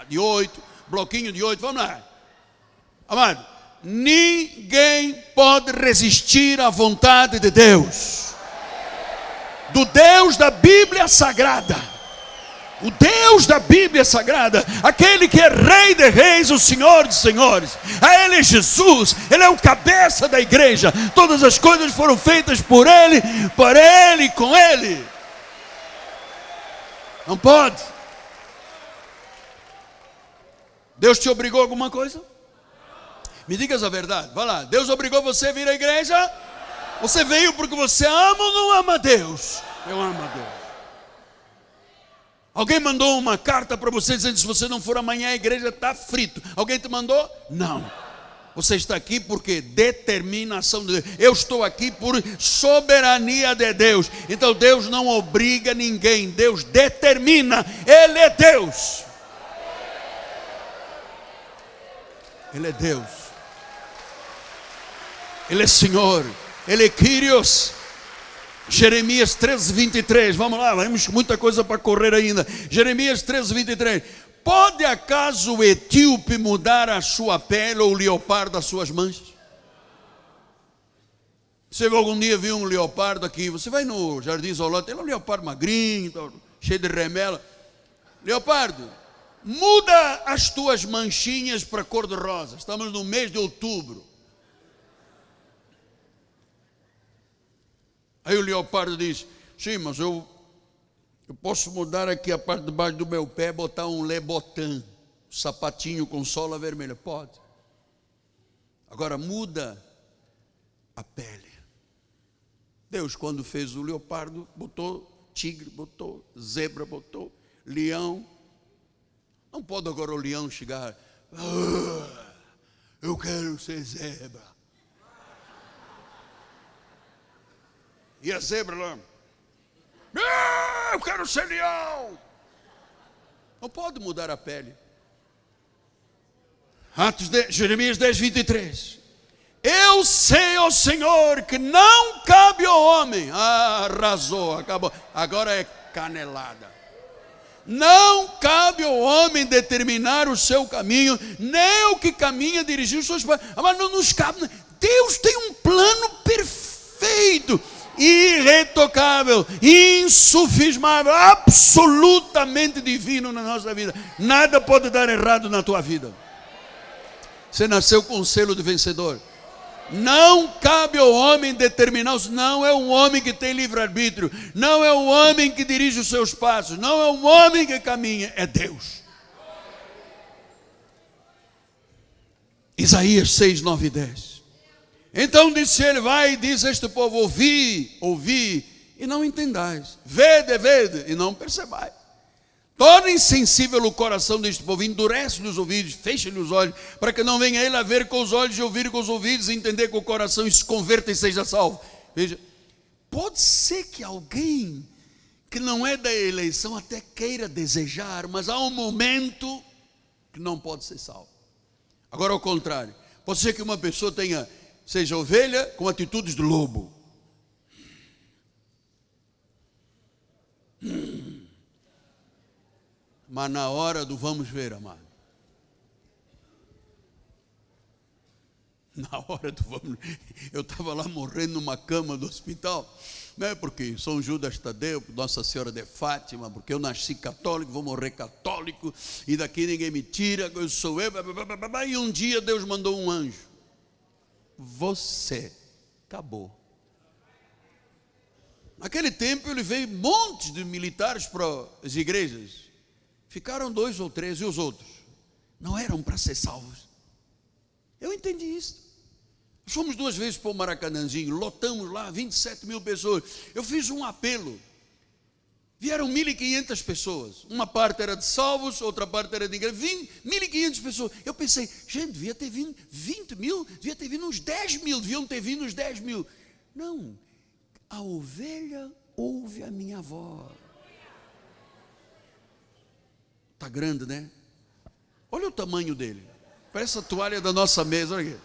de 8, bloquinho de 8, vamos lá. Amado, ninguém pode resistir à vontade de Deus. Do Deus da Bíblia Sagrada. O Deus da Bíblia Sagrada, aquele que é Rei de Reis, o Senhor de Senhores. A Ele é Jesus, Ele é o cabeça da igreja. Todas as coisas foram feitas por Ele, com Ele. Não pode. Deus te obrigou a alguma coisa? Me digas a verdade, vai lá. Deus obrigou você a vir à igreja? Você veio porque você ama ou não ama a Deus? Eu amo a Deus. Alguém mandou uma carta para você dizendo: se você não for amanhã a igreja está frito. Alguém te mandou? Não. Você está aqui porque determinação de Deus. Eu estou aqui por soberania de Deus. Então Deus não obriga ninguém. Deus determina. Ele é Deus. Ele é Deus. Ele é Senhor. Ele é Kyrios. Jeremias 13:23, vamos lá, temos muita coisa para correr ainda. Jeremias 13:23. Pode acaso o etíope mudar a sua pele ou o leopardo as suas manchas? Você algum dia viu um leopardo aqui? Você vai no Jardim Zoológico, tem um leopardo magrinho, cheio de remela. Leopardo, muda as tuas manchinhas para cor de rosa. Estamos no mês de outubro. Aí o leopardo diz: sim, mas eu posso mudar aqui a parte de baixo do meu pé, botar um Lebotan, sapatinho com sola vermelha. Pode. Agora muda a pele. Deus, quando fez o leopardo, botou tigre, botou zebra, botou leão. Não pode agora o leão chegar: eu quero ser zebra. E a zebra lá: eu quero ser leão. Não pode mudar a pele. Jeremias 10:23. Eu sei, ó Senhor, que não cabe ao homem. Arrasou, acabou. Agora é canelada. Não cabe ao homem determinar o seu caminho, nem o que caminha dirigir os seus passos. Mas não nos cabe. Deus tem um plano perfeito, irretocável, insufismável, absolutamente divino na nossa vida. Nada pode dar errado na tua vida. Você nasceu com um selo de vencedor. Não cabe ao homem determinar. Não é um homem que tem livre-arbítrio. Não é um homem que dirige os seus passos. Não é um homem que caminha. É Deus. Isaías 6, 9 e 10. Então disse ele: vai e diz a este povo: ouvi e não entendais, vede e não percebais. Torna insensível o coração deste povo, endurece-lhe os ouvidos, fecha-lhe os olhos, para que não venha ele a ver com os olhos e ouvir com os ouvidos, e entender com o coração, e se converta e seja salvo. Veja, pode ser que alguém que não é da eleição até queira desejar, mas há um momento que não pode ser salvo. Agora ao contrário, pode ser que uma pessoa seja ovelha com atitudes de lobo. Mas na hora do vamos ver, amado, na hora do vamos ver, eu estava lá morrendo numa cama do hospital, né? Porque São Judas Tadeu, Nossa Senhora de Fátima, porque eu nasci católico, vou morrer católico, e daqui ninguém me tira, eu sou eu, e um dia Deus mandou um anjo: você, acabou. Naquele tempo ele veio montes de militares para as igrejas. Ficaram 2 ou 3, e os outros? não eram para ser salvos. Eu entendi isso. Fomos 2 vezes para o Maracanãzinho, lotamos lá 27 mil pessoas. Eu fiz um apelo. Vieram 1.500 pessoas. Uma parte era de salvos, outra parte era de igreja. 1.500 pessoas. Eu pensei, gente, devia ter vindo 20 mil, devia ter vindo uns 10 mil, deviam ter vindo uns 10 mil. Não, a ovelha ouve a minha voz. Está grande, né? Olha o tamanho dele. Parece a toalha da nossa mesa, olha aqui.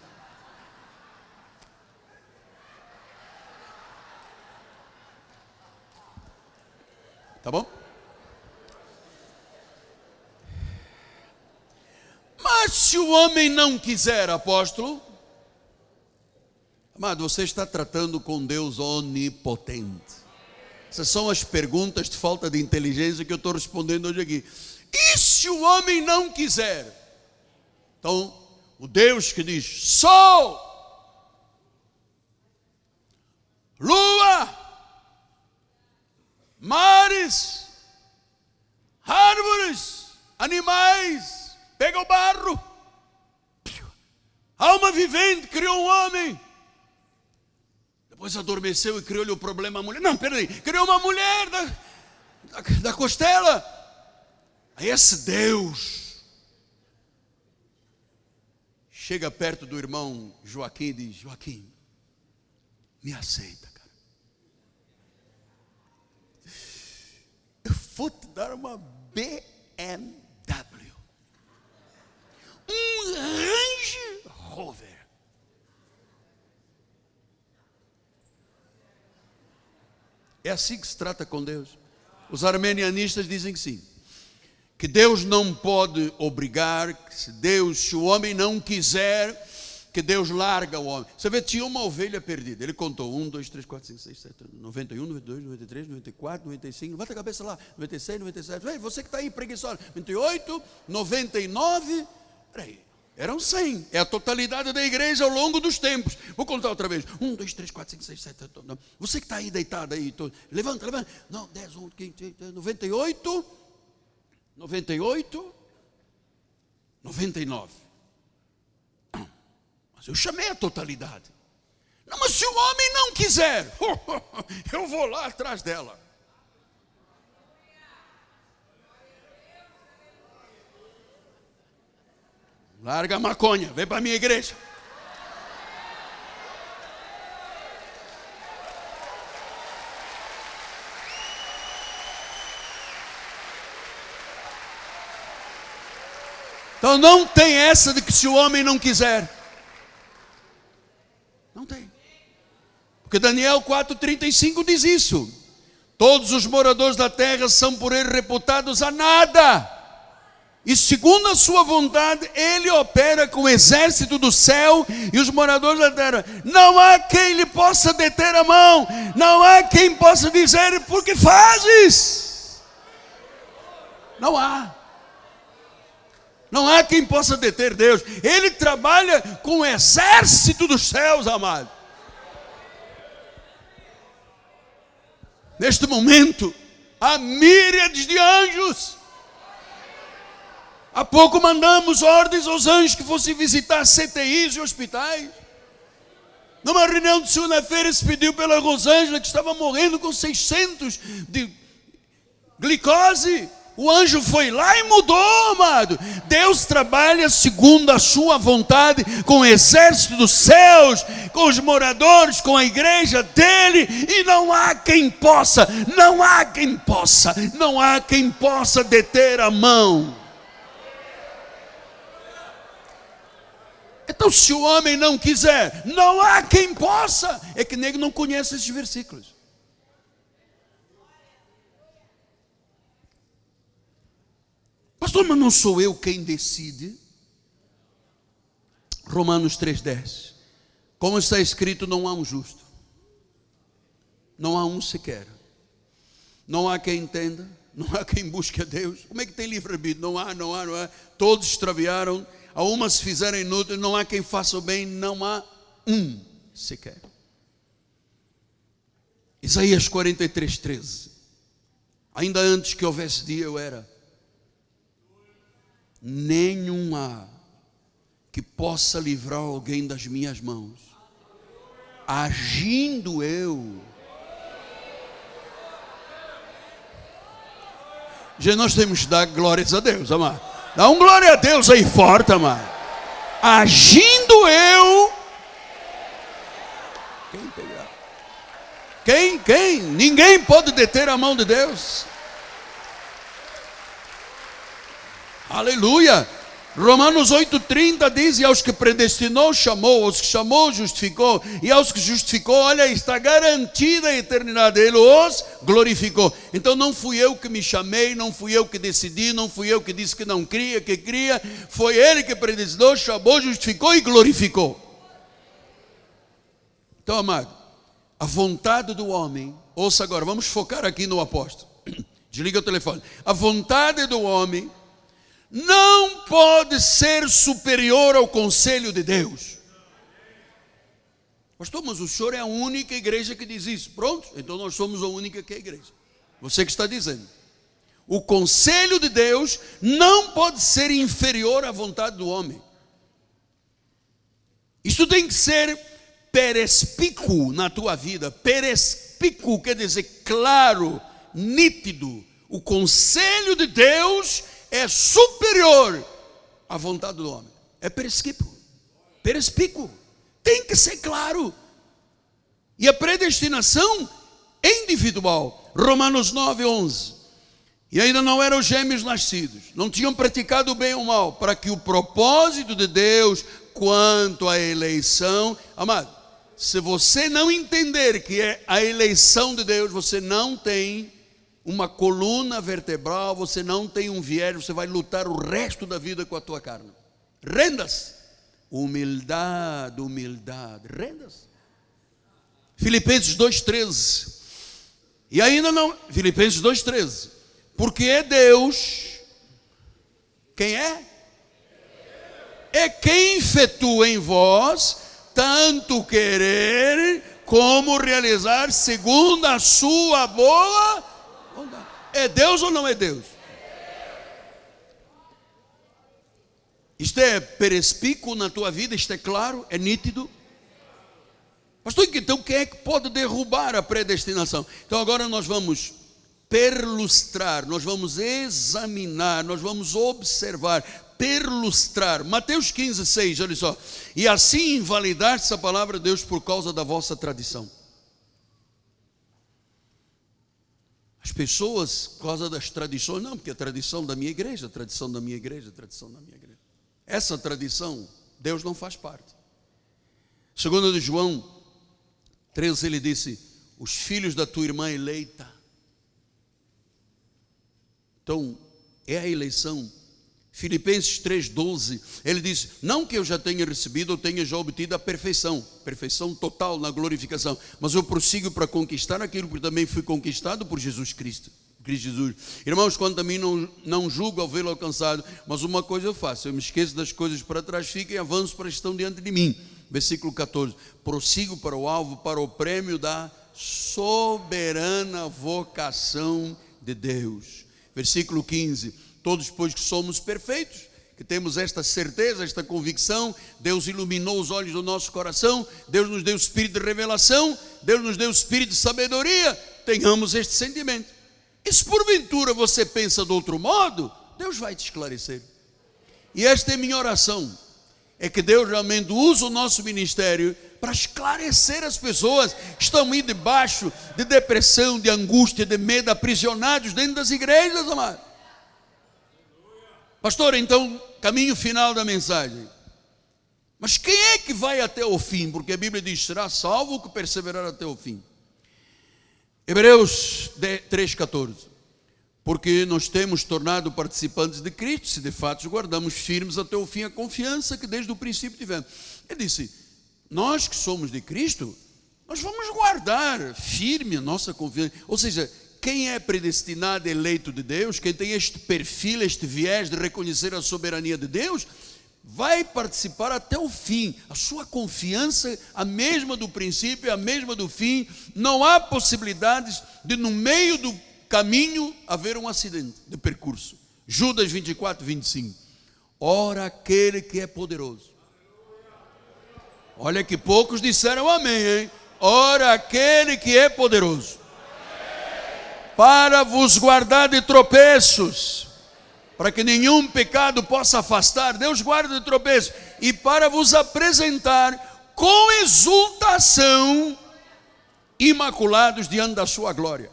Tá bom? Mas se o homem não quiser, apóstolo, amado, você está tratando com Deus onipotente. Essas são as perguntas de falta de inteligência que eu estou respondendo hoje aqui. E se o homem não quiser? Então, o Deus que diz sol, lua, mares, árvores, animais, pega o barro, alma vivente, criou um homem, depois adormeceu e criou-lhe o problema a mulher. Não, peraí, criou uma mulher da costela. Esse Deus chega perto do irmão Joaquim e diz: Joaquim, me aceita, cara. Eu vou te dar uma BMW, um Range Rover. É assim que se trata com Deus. Os armenianistas dizem que sim, que Deus não pode obrigar, que se o homem não quiser, que Deus larga o homem. Você vê, tinha uma ovelha perdida. Ele contou 1, 2, 3, 4, 5, 6, 7, 91, 92, 93, 94, 95. Levanta a cabeça lá. 96, 97. Ei, você que está aí preguiçoso. 98, 99. Peraí. Eram 100. É a totalidade da igreja ao longo dos tempos. Vou contar outra vez. 1, 2, 3, 4, 5, 6, 7. Você que está aí deitado aí. Levanta. Não, 10, 1, 15, 98. 98, 99. Não, mas eu chamei a totalidade. Não, mas se o homem não quiser, eu vou lá atrás dela. Larga a maconha, vem para a minha igreja. Então não tem essa de que se o homem não quiser. Não tem. Porque Daniel 4,35 diz isso. Todos os moradores da terra são por ele reputados a nada. E segundo a sua vontade, ele opera com o exército do céu e os moradores da terra. Não há quem lhe possa deter a mão. Não há quem possa dizer, por que fazes? Não há. Não há quem possa deter Deus. Ele trabalha com o exército dos céus, amado. Neste momento, há míriades de anjos. Há pouco mandamos ordens aos anjos que fossem visitar CTIs e hospitais. Numa reunião de segunda-feira se pediu pela Rosângela, que estava morrendo com 600 de glicose. O anjo foi lá e mudou, amado. Deus trabalha segundo a sua vontade, com o exército dos céus, com os moradores, com a igreja dele, e não há quem possa deter a mão. Então, se o homem não quiser, não há quem possa. É que nego não conhece esses versículos. Pastor, mas não sou eu quem decide? Romanos 3,10. Como está escrito, não há um justo. Não há um sequer. Não há quem entenda. Não há quem busque a Deus. Como é que tem livre-arbítrio? Não há. Todos extraviaram. A uma se fizeram inúteis. Não há quem faça o bem. Não há um sequer. Isaías 43,13. Ainda antes que houvesse dia, eu era. nenhum há que possa livrar alguém das minhas mãos, agindo eu. Já nós temos que dar glórias a Deus, amado. Dá um glória a Deus aí forte, amado. Agindo eu. Quem pegar? Quem? Ninguém pode deter a mão de Deus. Aleluia. Romanos 8,30 diz: e aos que predestinou, chamou; aos que chamou, justificou; e aos que justificou, olha, está garantida a eternidade, ele os glorificou. Então não fui eu que me chamei, não fui eu que decidi, não fui eu que disse que não cria, que cria. Foi ele que predestinou, chamou, justificou e glorificou. Então, amado, a vontade do homem, ouça agora, vamos focar aqui no apóstolo. Desliga o telefone. A vontade do homem não pode ser superior ao conselho de Deus. Pastor, mas o senhor é a única igreja que diz isso. Pronto, então nós somos a única que é a igreja. Você que está dizendo. O conselho de Deus não pode ser inferior à vontade do homem. Isso tem que ser perespícuo na tua vida. Perespícuo quer dizer claro, nítido. O conselho de Deus é superior à vontade do homem. É perespícuo. Tem que ser claro. E a predestinação é individual. Romanos 9:11. E ainda não eram gêmeos nascidos, não tinham praticado o bem ou o mal, para que o propósito de Deus quanto à eleição, amado, se você não entender que é a eleição de Deus, você não tem uma coluna vertebral, você não tem um viés, você vai lutar o resto da vida com a tua carne. Rendas. Humildade, rendas. Filipenses 2:13. E ainda não, Filipenses 2:13. Porque é Deus, quem é? É quem efetua em vós tanto querer como realizar segundo a sua boa vontade. É Deus ou não é Deus? Isto é perespícuo na tua vida, isto é claro, é nítido. Pastor, então quem é que pode derrubar a predestinação? Então agora nós vamos perlustrar, nós vamos examinar, nós vamos observar, perlustrar. Mateus 15:6, olha só. E assim invalidar-se a palavra de Deus por causa da vossa tradição. As pessoas, por causa das tradições, não, porque a tradição da minha igreja, a tradição da minha igreja, a tradição da minha igreja. Essa tradição, Deus não faz parte. Segundo de João 13, ele disse: os filhos da tua irmã eleita. Então, é a eleição. Filipenses 3:12, ele diz: não que eu já tenha recebido ou tenha já obtido a perfeição total na glorificação, mas eu prossigo para conquistar aquilo que também fui conquistado por Jesus Cristo. Jesus. Irmãos, quanto a mim não julgo ao vê-lo alcançado, mas uma coisa eu faço, eu me esqueço das coisas para trás, fico e avanço para as que estão diante de mim. Versículo 14, prossigo para o alvo, para o prêmio da soberana vocação de Deus. Versículo 15, todos pois que somos perfeitos, que temos esta certeza, esta convicção, Deus iluminou os olhos do nosso coração, Deus nos deu o espírito de revelação, Deus nos deu o espírito de sabedoria, tenhamos este sentimento. E se porventura você pensa de outro modo, Deus vai te esclarecer. E esta é minha oração, é que Deus realmente use o nosso ministério para esclarecer as pessoas que estão aí debaixo de depressão, de angústia, de medo, aprisionados dentro das igrejas, amado. Pastor, então, caminho final da mensagem. Mas quem é que vai até o fim? Porque a Bíblia diz: será salvo o que perseverar até o fim. Hebreus 3:14. Porque nos temos tornado participantes de Cristo, se de fato guardamos firmes até o fim a confiança que desde o princípio tivemos. Ele disse: nós que somos de Cristo, nós vamos guardar firme a nossa confiança. Ou seja, quem é predestinado, eleito de Deus, quem tem este perfil, este viés de reconhecer a soberania de Deus, vai participar até o fim. A sua confiança, a mesma do princípio, a mesma do fim. Não há possibilidades de no meio do caminho haver um acidente de percurso. Judas 24:25. ora aquele que é poderoso. Olha que poucos disseram amém, hein? Ora aquele que é poderoso, para vos guardar de tropeços, para que nenhum pecado possa afastar, Deus guarda de tropeços, e para vos apresentar com exultação, imaculados diante da sua glória,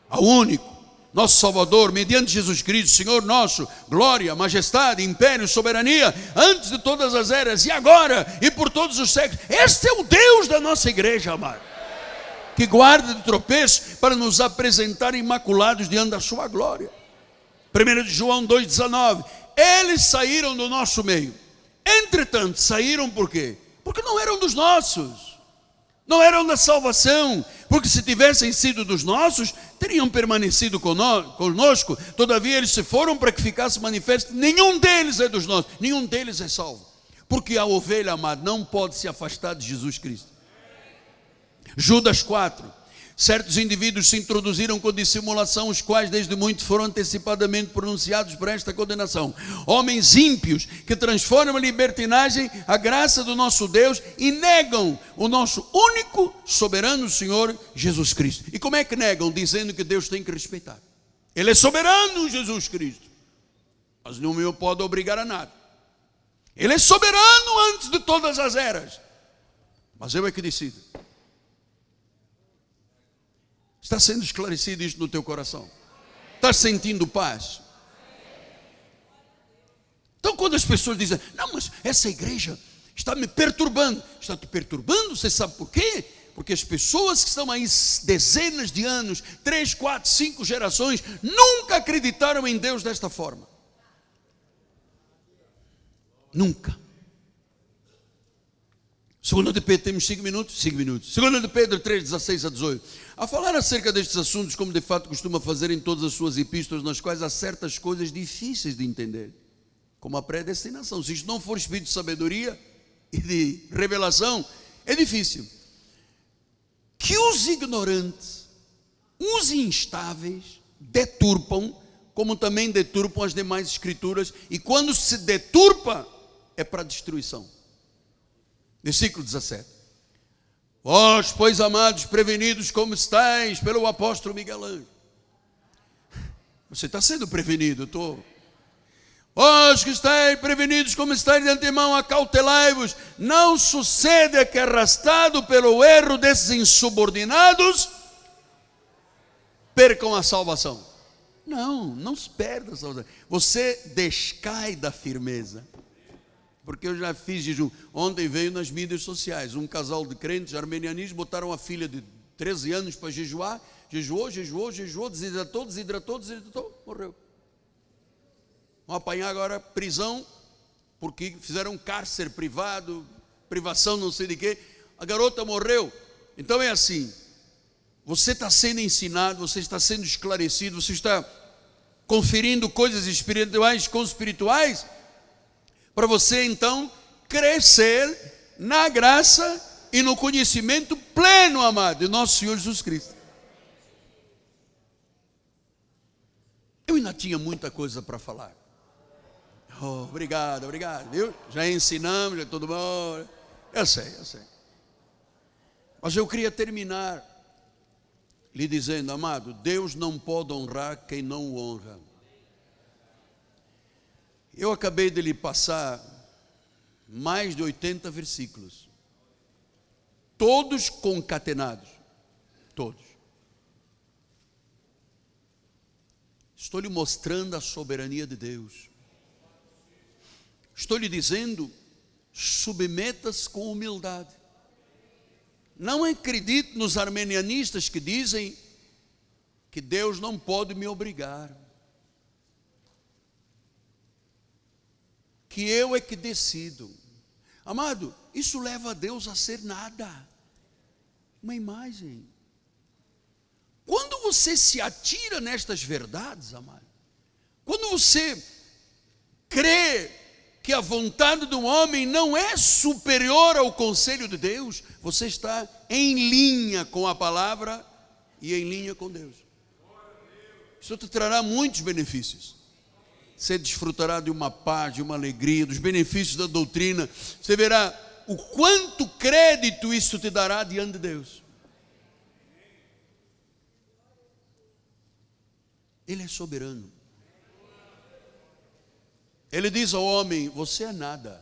ao único, nosso Salvador, mediante Jesus Cristo, Senhor nosso, glória, majestade, império, soberania, antes de todas as eras, e agora, e por todos os séculos. Este é o Deus da nossa igreja, amado, que guarda de tropeço, para nos apresentar imaculados diante da sua glória. 1 João 2,19, eles saíram do nosso meio, entretanto, saíram por quê? Porque não eram dos nossos, não eram da salvação, porque se tivessem sido dos nossos, teriam permanecido conosco, todavia eles se foram para que ficasse manifesto, nenhum deles é dos nossos, nenhum deles é salvo, porque a ovelha, amada, não pode se afastar de Jesus Cristo. Judas 4, certos indivíduos se introduziram com dissimulação, os quais desde muito foram antecipadamente pronunciados por esta condenação. Homens ímpios que transformam em libertinagem a graça do nosso Deus e negam o nosso único soberano Senhor Jesus Cristo. E como é que negam? Dizendo que Deus tem que respeitar. Ele é soberano, Jesus Cristo, mas não me pode obrigar a nada. Ele é soberano antes de todas as eras, mas eu é que decido. Está sendo esclarecido isto no teu coração? Estás sentindo paz? Então quando as pessoas dizem, não, mas essa igreja está me perturbando. Está te perturbando, você sabe por quê? Porque as pessoas que estão aí dezenas de anos, 3, 4, 5 gerações, nunca acreditaram em Deus desta forma. Nunca. 2 de Pedro, temos 5 minutos? 5 minutos. 2 de Pedro 3, 16 a 18. A falar acerca destes assuntos, como de fato costuma fazer em todas as suas epístolas, nas quais há certas coisas difíceis de entender, como a predestinação. Se isto não for espírito de sabedoria e de revelação, é difícil. Que os ignorantes, os instáveis, deturpam, como também deturpam as demais escrituras, e quando se deturpa, é para destruição. Versículo 17. Vós, pois, amados, prevenidos como estáis pelo apóstolo Miguel Ângelo. Você está sendo prevenido, eu estou. Vós que estáis prevenidos como estáis de antemão, acautelai-vos, não suceda que arrastado pelo erro desses insubordinados, percam a salvação. Não se perde a salvação. Você descai da firmeza. Porque eu já fiz jejum. Ontem veio nas mídias sociais um casal de crentes armenianistas, botaram a filha de 13 anos para jejuar, jejuou, desidratou, morreu. Vão apanhar agora prisão, porque fizeram um cárcere privado, privação não sei de quê, a garota morreu. Então é assim, você está sendo ensinado, você está sendo esclarecido, você está conferindo coisas espirituais com espirituais, para você então crescer na graça e no conhecimento pleno, amado, de nosso Senhor Jesus Cristo. Eu ainda tinha muita coisa para falar. Obrigado, viu? Já ensinamos, já tudo bom. Eu sei. Mas eu queria terminar lhe dizendo, amado, Deus não pode honrar quem não o honra. Eu acabei de lhe passar mais de 80 versículos, todos concatenados, todos. Estou lhe mostrando a soberania de Deus. Estou lhe dizendo, submeta-se com humildade. Não acredite nos armenianistas que dizem que Deus não pode me obrigar, que eu é que decido. Amado, isso leva a Deus a ser nada, uma imagem. Quando você se atira nestas verdades, amado, quando você crê que a vontade do homem não é superior ao conselho de Deus, você está em linha com a palavra e em linha com Deus. Isso te trará muitos benefícios. você desfrutará de uma paz, de uma alegria, dos benefícios da doutrina. Você verá o quanto crédito isso te dará diante de Deus. Ele é soberano. Ele diz ao homem: você é nada.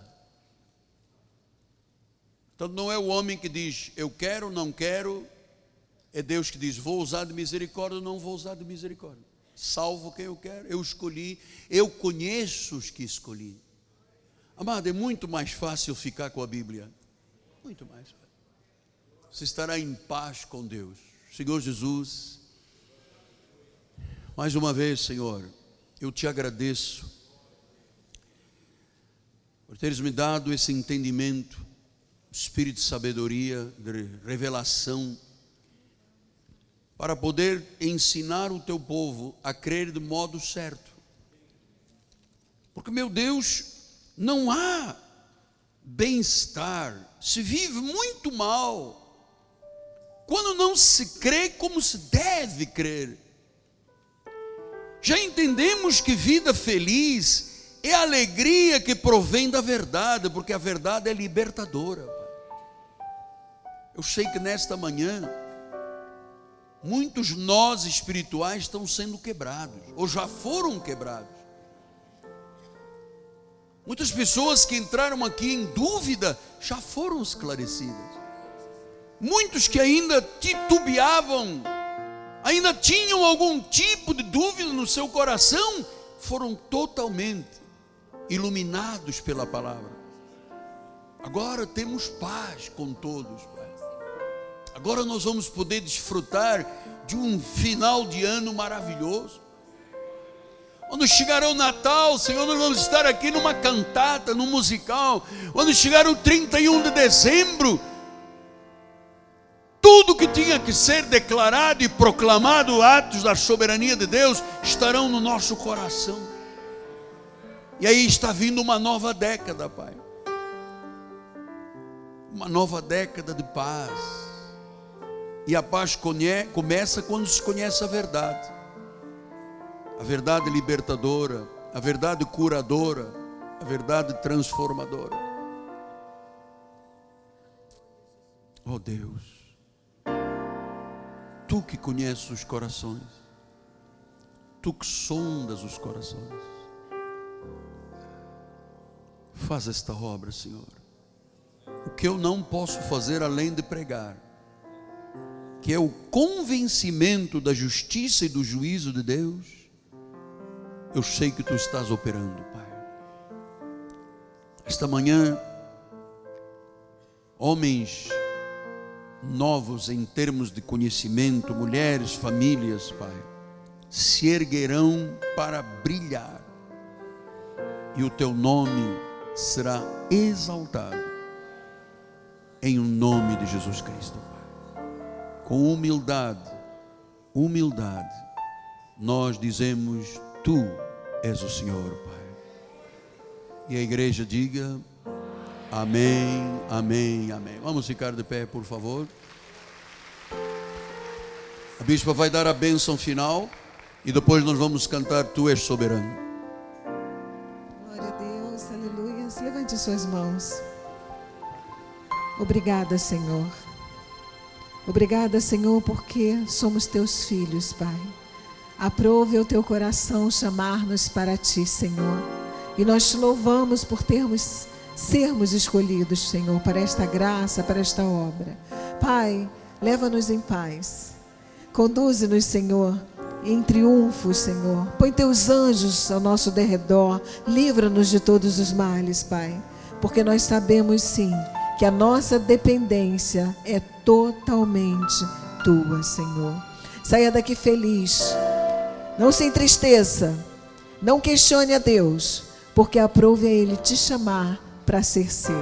Então não é o homem que diz eu quero, não quero. É Deus que diz vou usar de misericórdia ou não vou usar de misericórdia. Salvo quem eu quero, eu escolhi, eu conheço os que escolhi. Amado, é muito mais fácil ficar com a Bíblia. Muito mais fácil. Você estará em paz com Deus. Senhor Jesus, mais uma vez, Senhor, eu te agradeço por teres me dado esse entendimento, espírito de sabedoria, de revelação, para poder ensinar o teu povo a crer de modo certo. Porque, meu Deus, não há bem-estar, se vive muito mal quando não se crê como se deve crer. Já entendemos que vida feliz é a alegria que provém da verdade, porque a verdade é libertadora. Eu sei que nesta manhã muitos nós espirituais estão sendo quebrados, ou já foram quebrados. Muitas pessoas que entraram aqui em dúvida já foram esclarecidas. Muitos que ainda titubeavam, ainda tinham algum tipo de dúvida no seu coração, foram totalmente iluminados pela palavra. Agora temos paz com todos, Pai. Agora nós vamos poder desfrutar de um final de ano maravilhoso. Quando chegar o Natal, Senhor, nós vamos estar aqui numa cantata, num musical. Quando chegar o 31 de dezembro, tudo que tinha que ser declarado e proclamado, atos da soberania de Deus, estarão no nosso coração. E aí está vindo uma nova década, Pai. Uma nova década de paz. E a paz começa quando se conhece a verdade. A verdade libertadora, a verdade curadora, a verdade transformadora. Oh Deus, Tu que conheces os corações, Tu que sondas os corações, faz esta obra, Senhor. O que eu não posso fazer além de pregar, que é o convencimento da justiça e do juízo de Deus, eu sei que Tu estás operando, Pai. Esta manhã, homens novos em termos de conhecimento, mulheres, famílias, Pai, se erguerão para brilhar, e o Teu nome será exaltado, em nome de Jesus Cristo, Pai. Com humildade, nós dizemos: Tu és o Senhor, Pai. E a igreja diga amém, amém, amém. Vamos ficar de pé, por favor. A bispa vai dar a bênção final e depois nós vamos cantar Tu és soberano. Glória a Deus, aleluia. Levante suas mãos. Obrigada, Senhor. Obrigada, Senhor, porque somos Teus filhos, Pai. Aprove o Teu coração chamar-nos para Ti, Senhor. E nós Te louvamos por sermos escolhidos, Senhor, para esta graça, para esta obra. Pai, leva-nos em paz. Conduze-nos, Senhor, em triunfo, Senhor. Põe Teus anjos ao nosso derredor. Livra-nos de todos os males, Pai. Porque nós sabemos, sim, que a nossa dependência é totalmente Tua, Senhor. Saia daqui feliz. Não se entristeça, não questione a Deus, porque aprove a Ele te chamar para ser seu.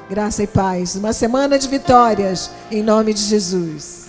Graça e paz, uma semana de vitórias, em nome de Jesus.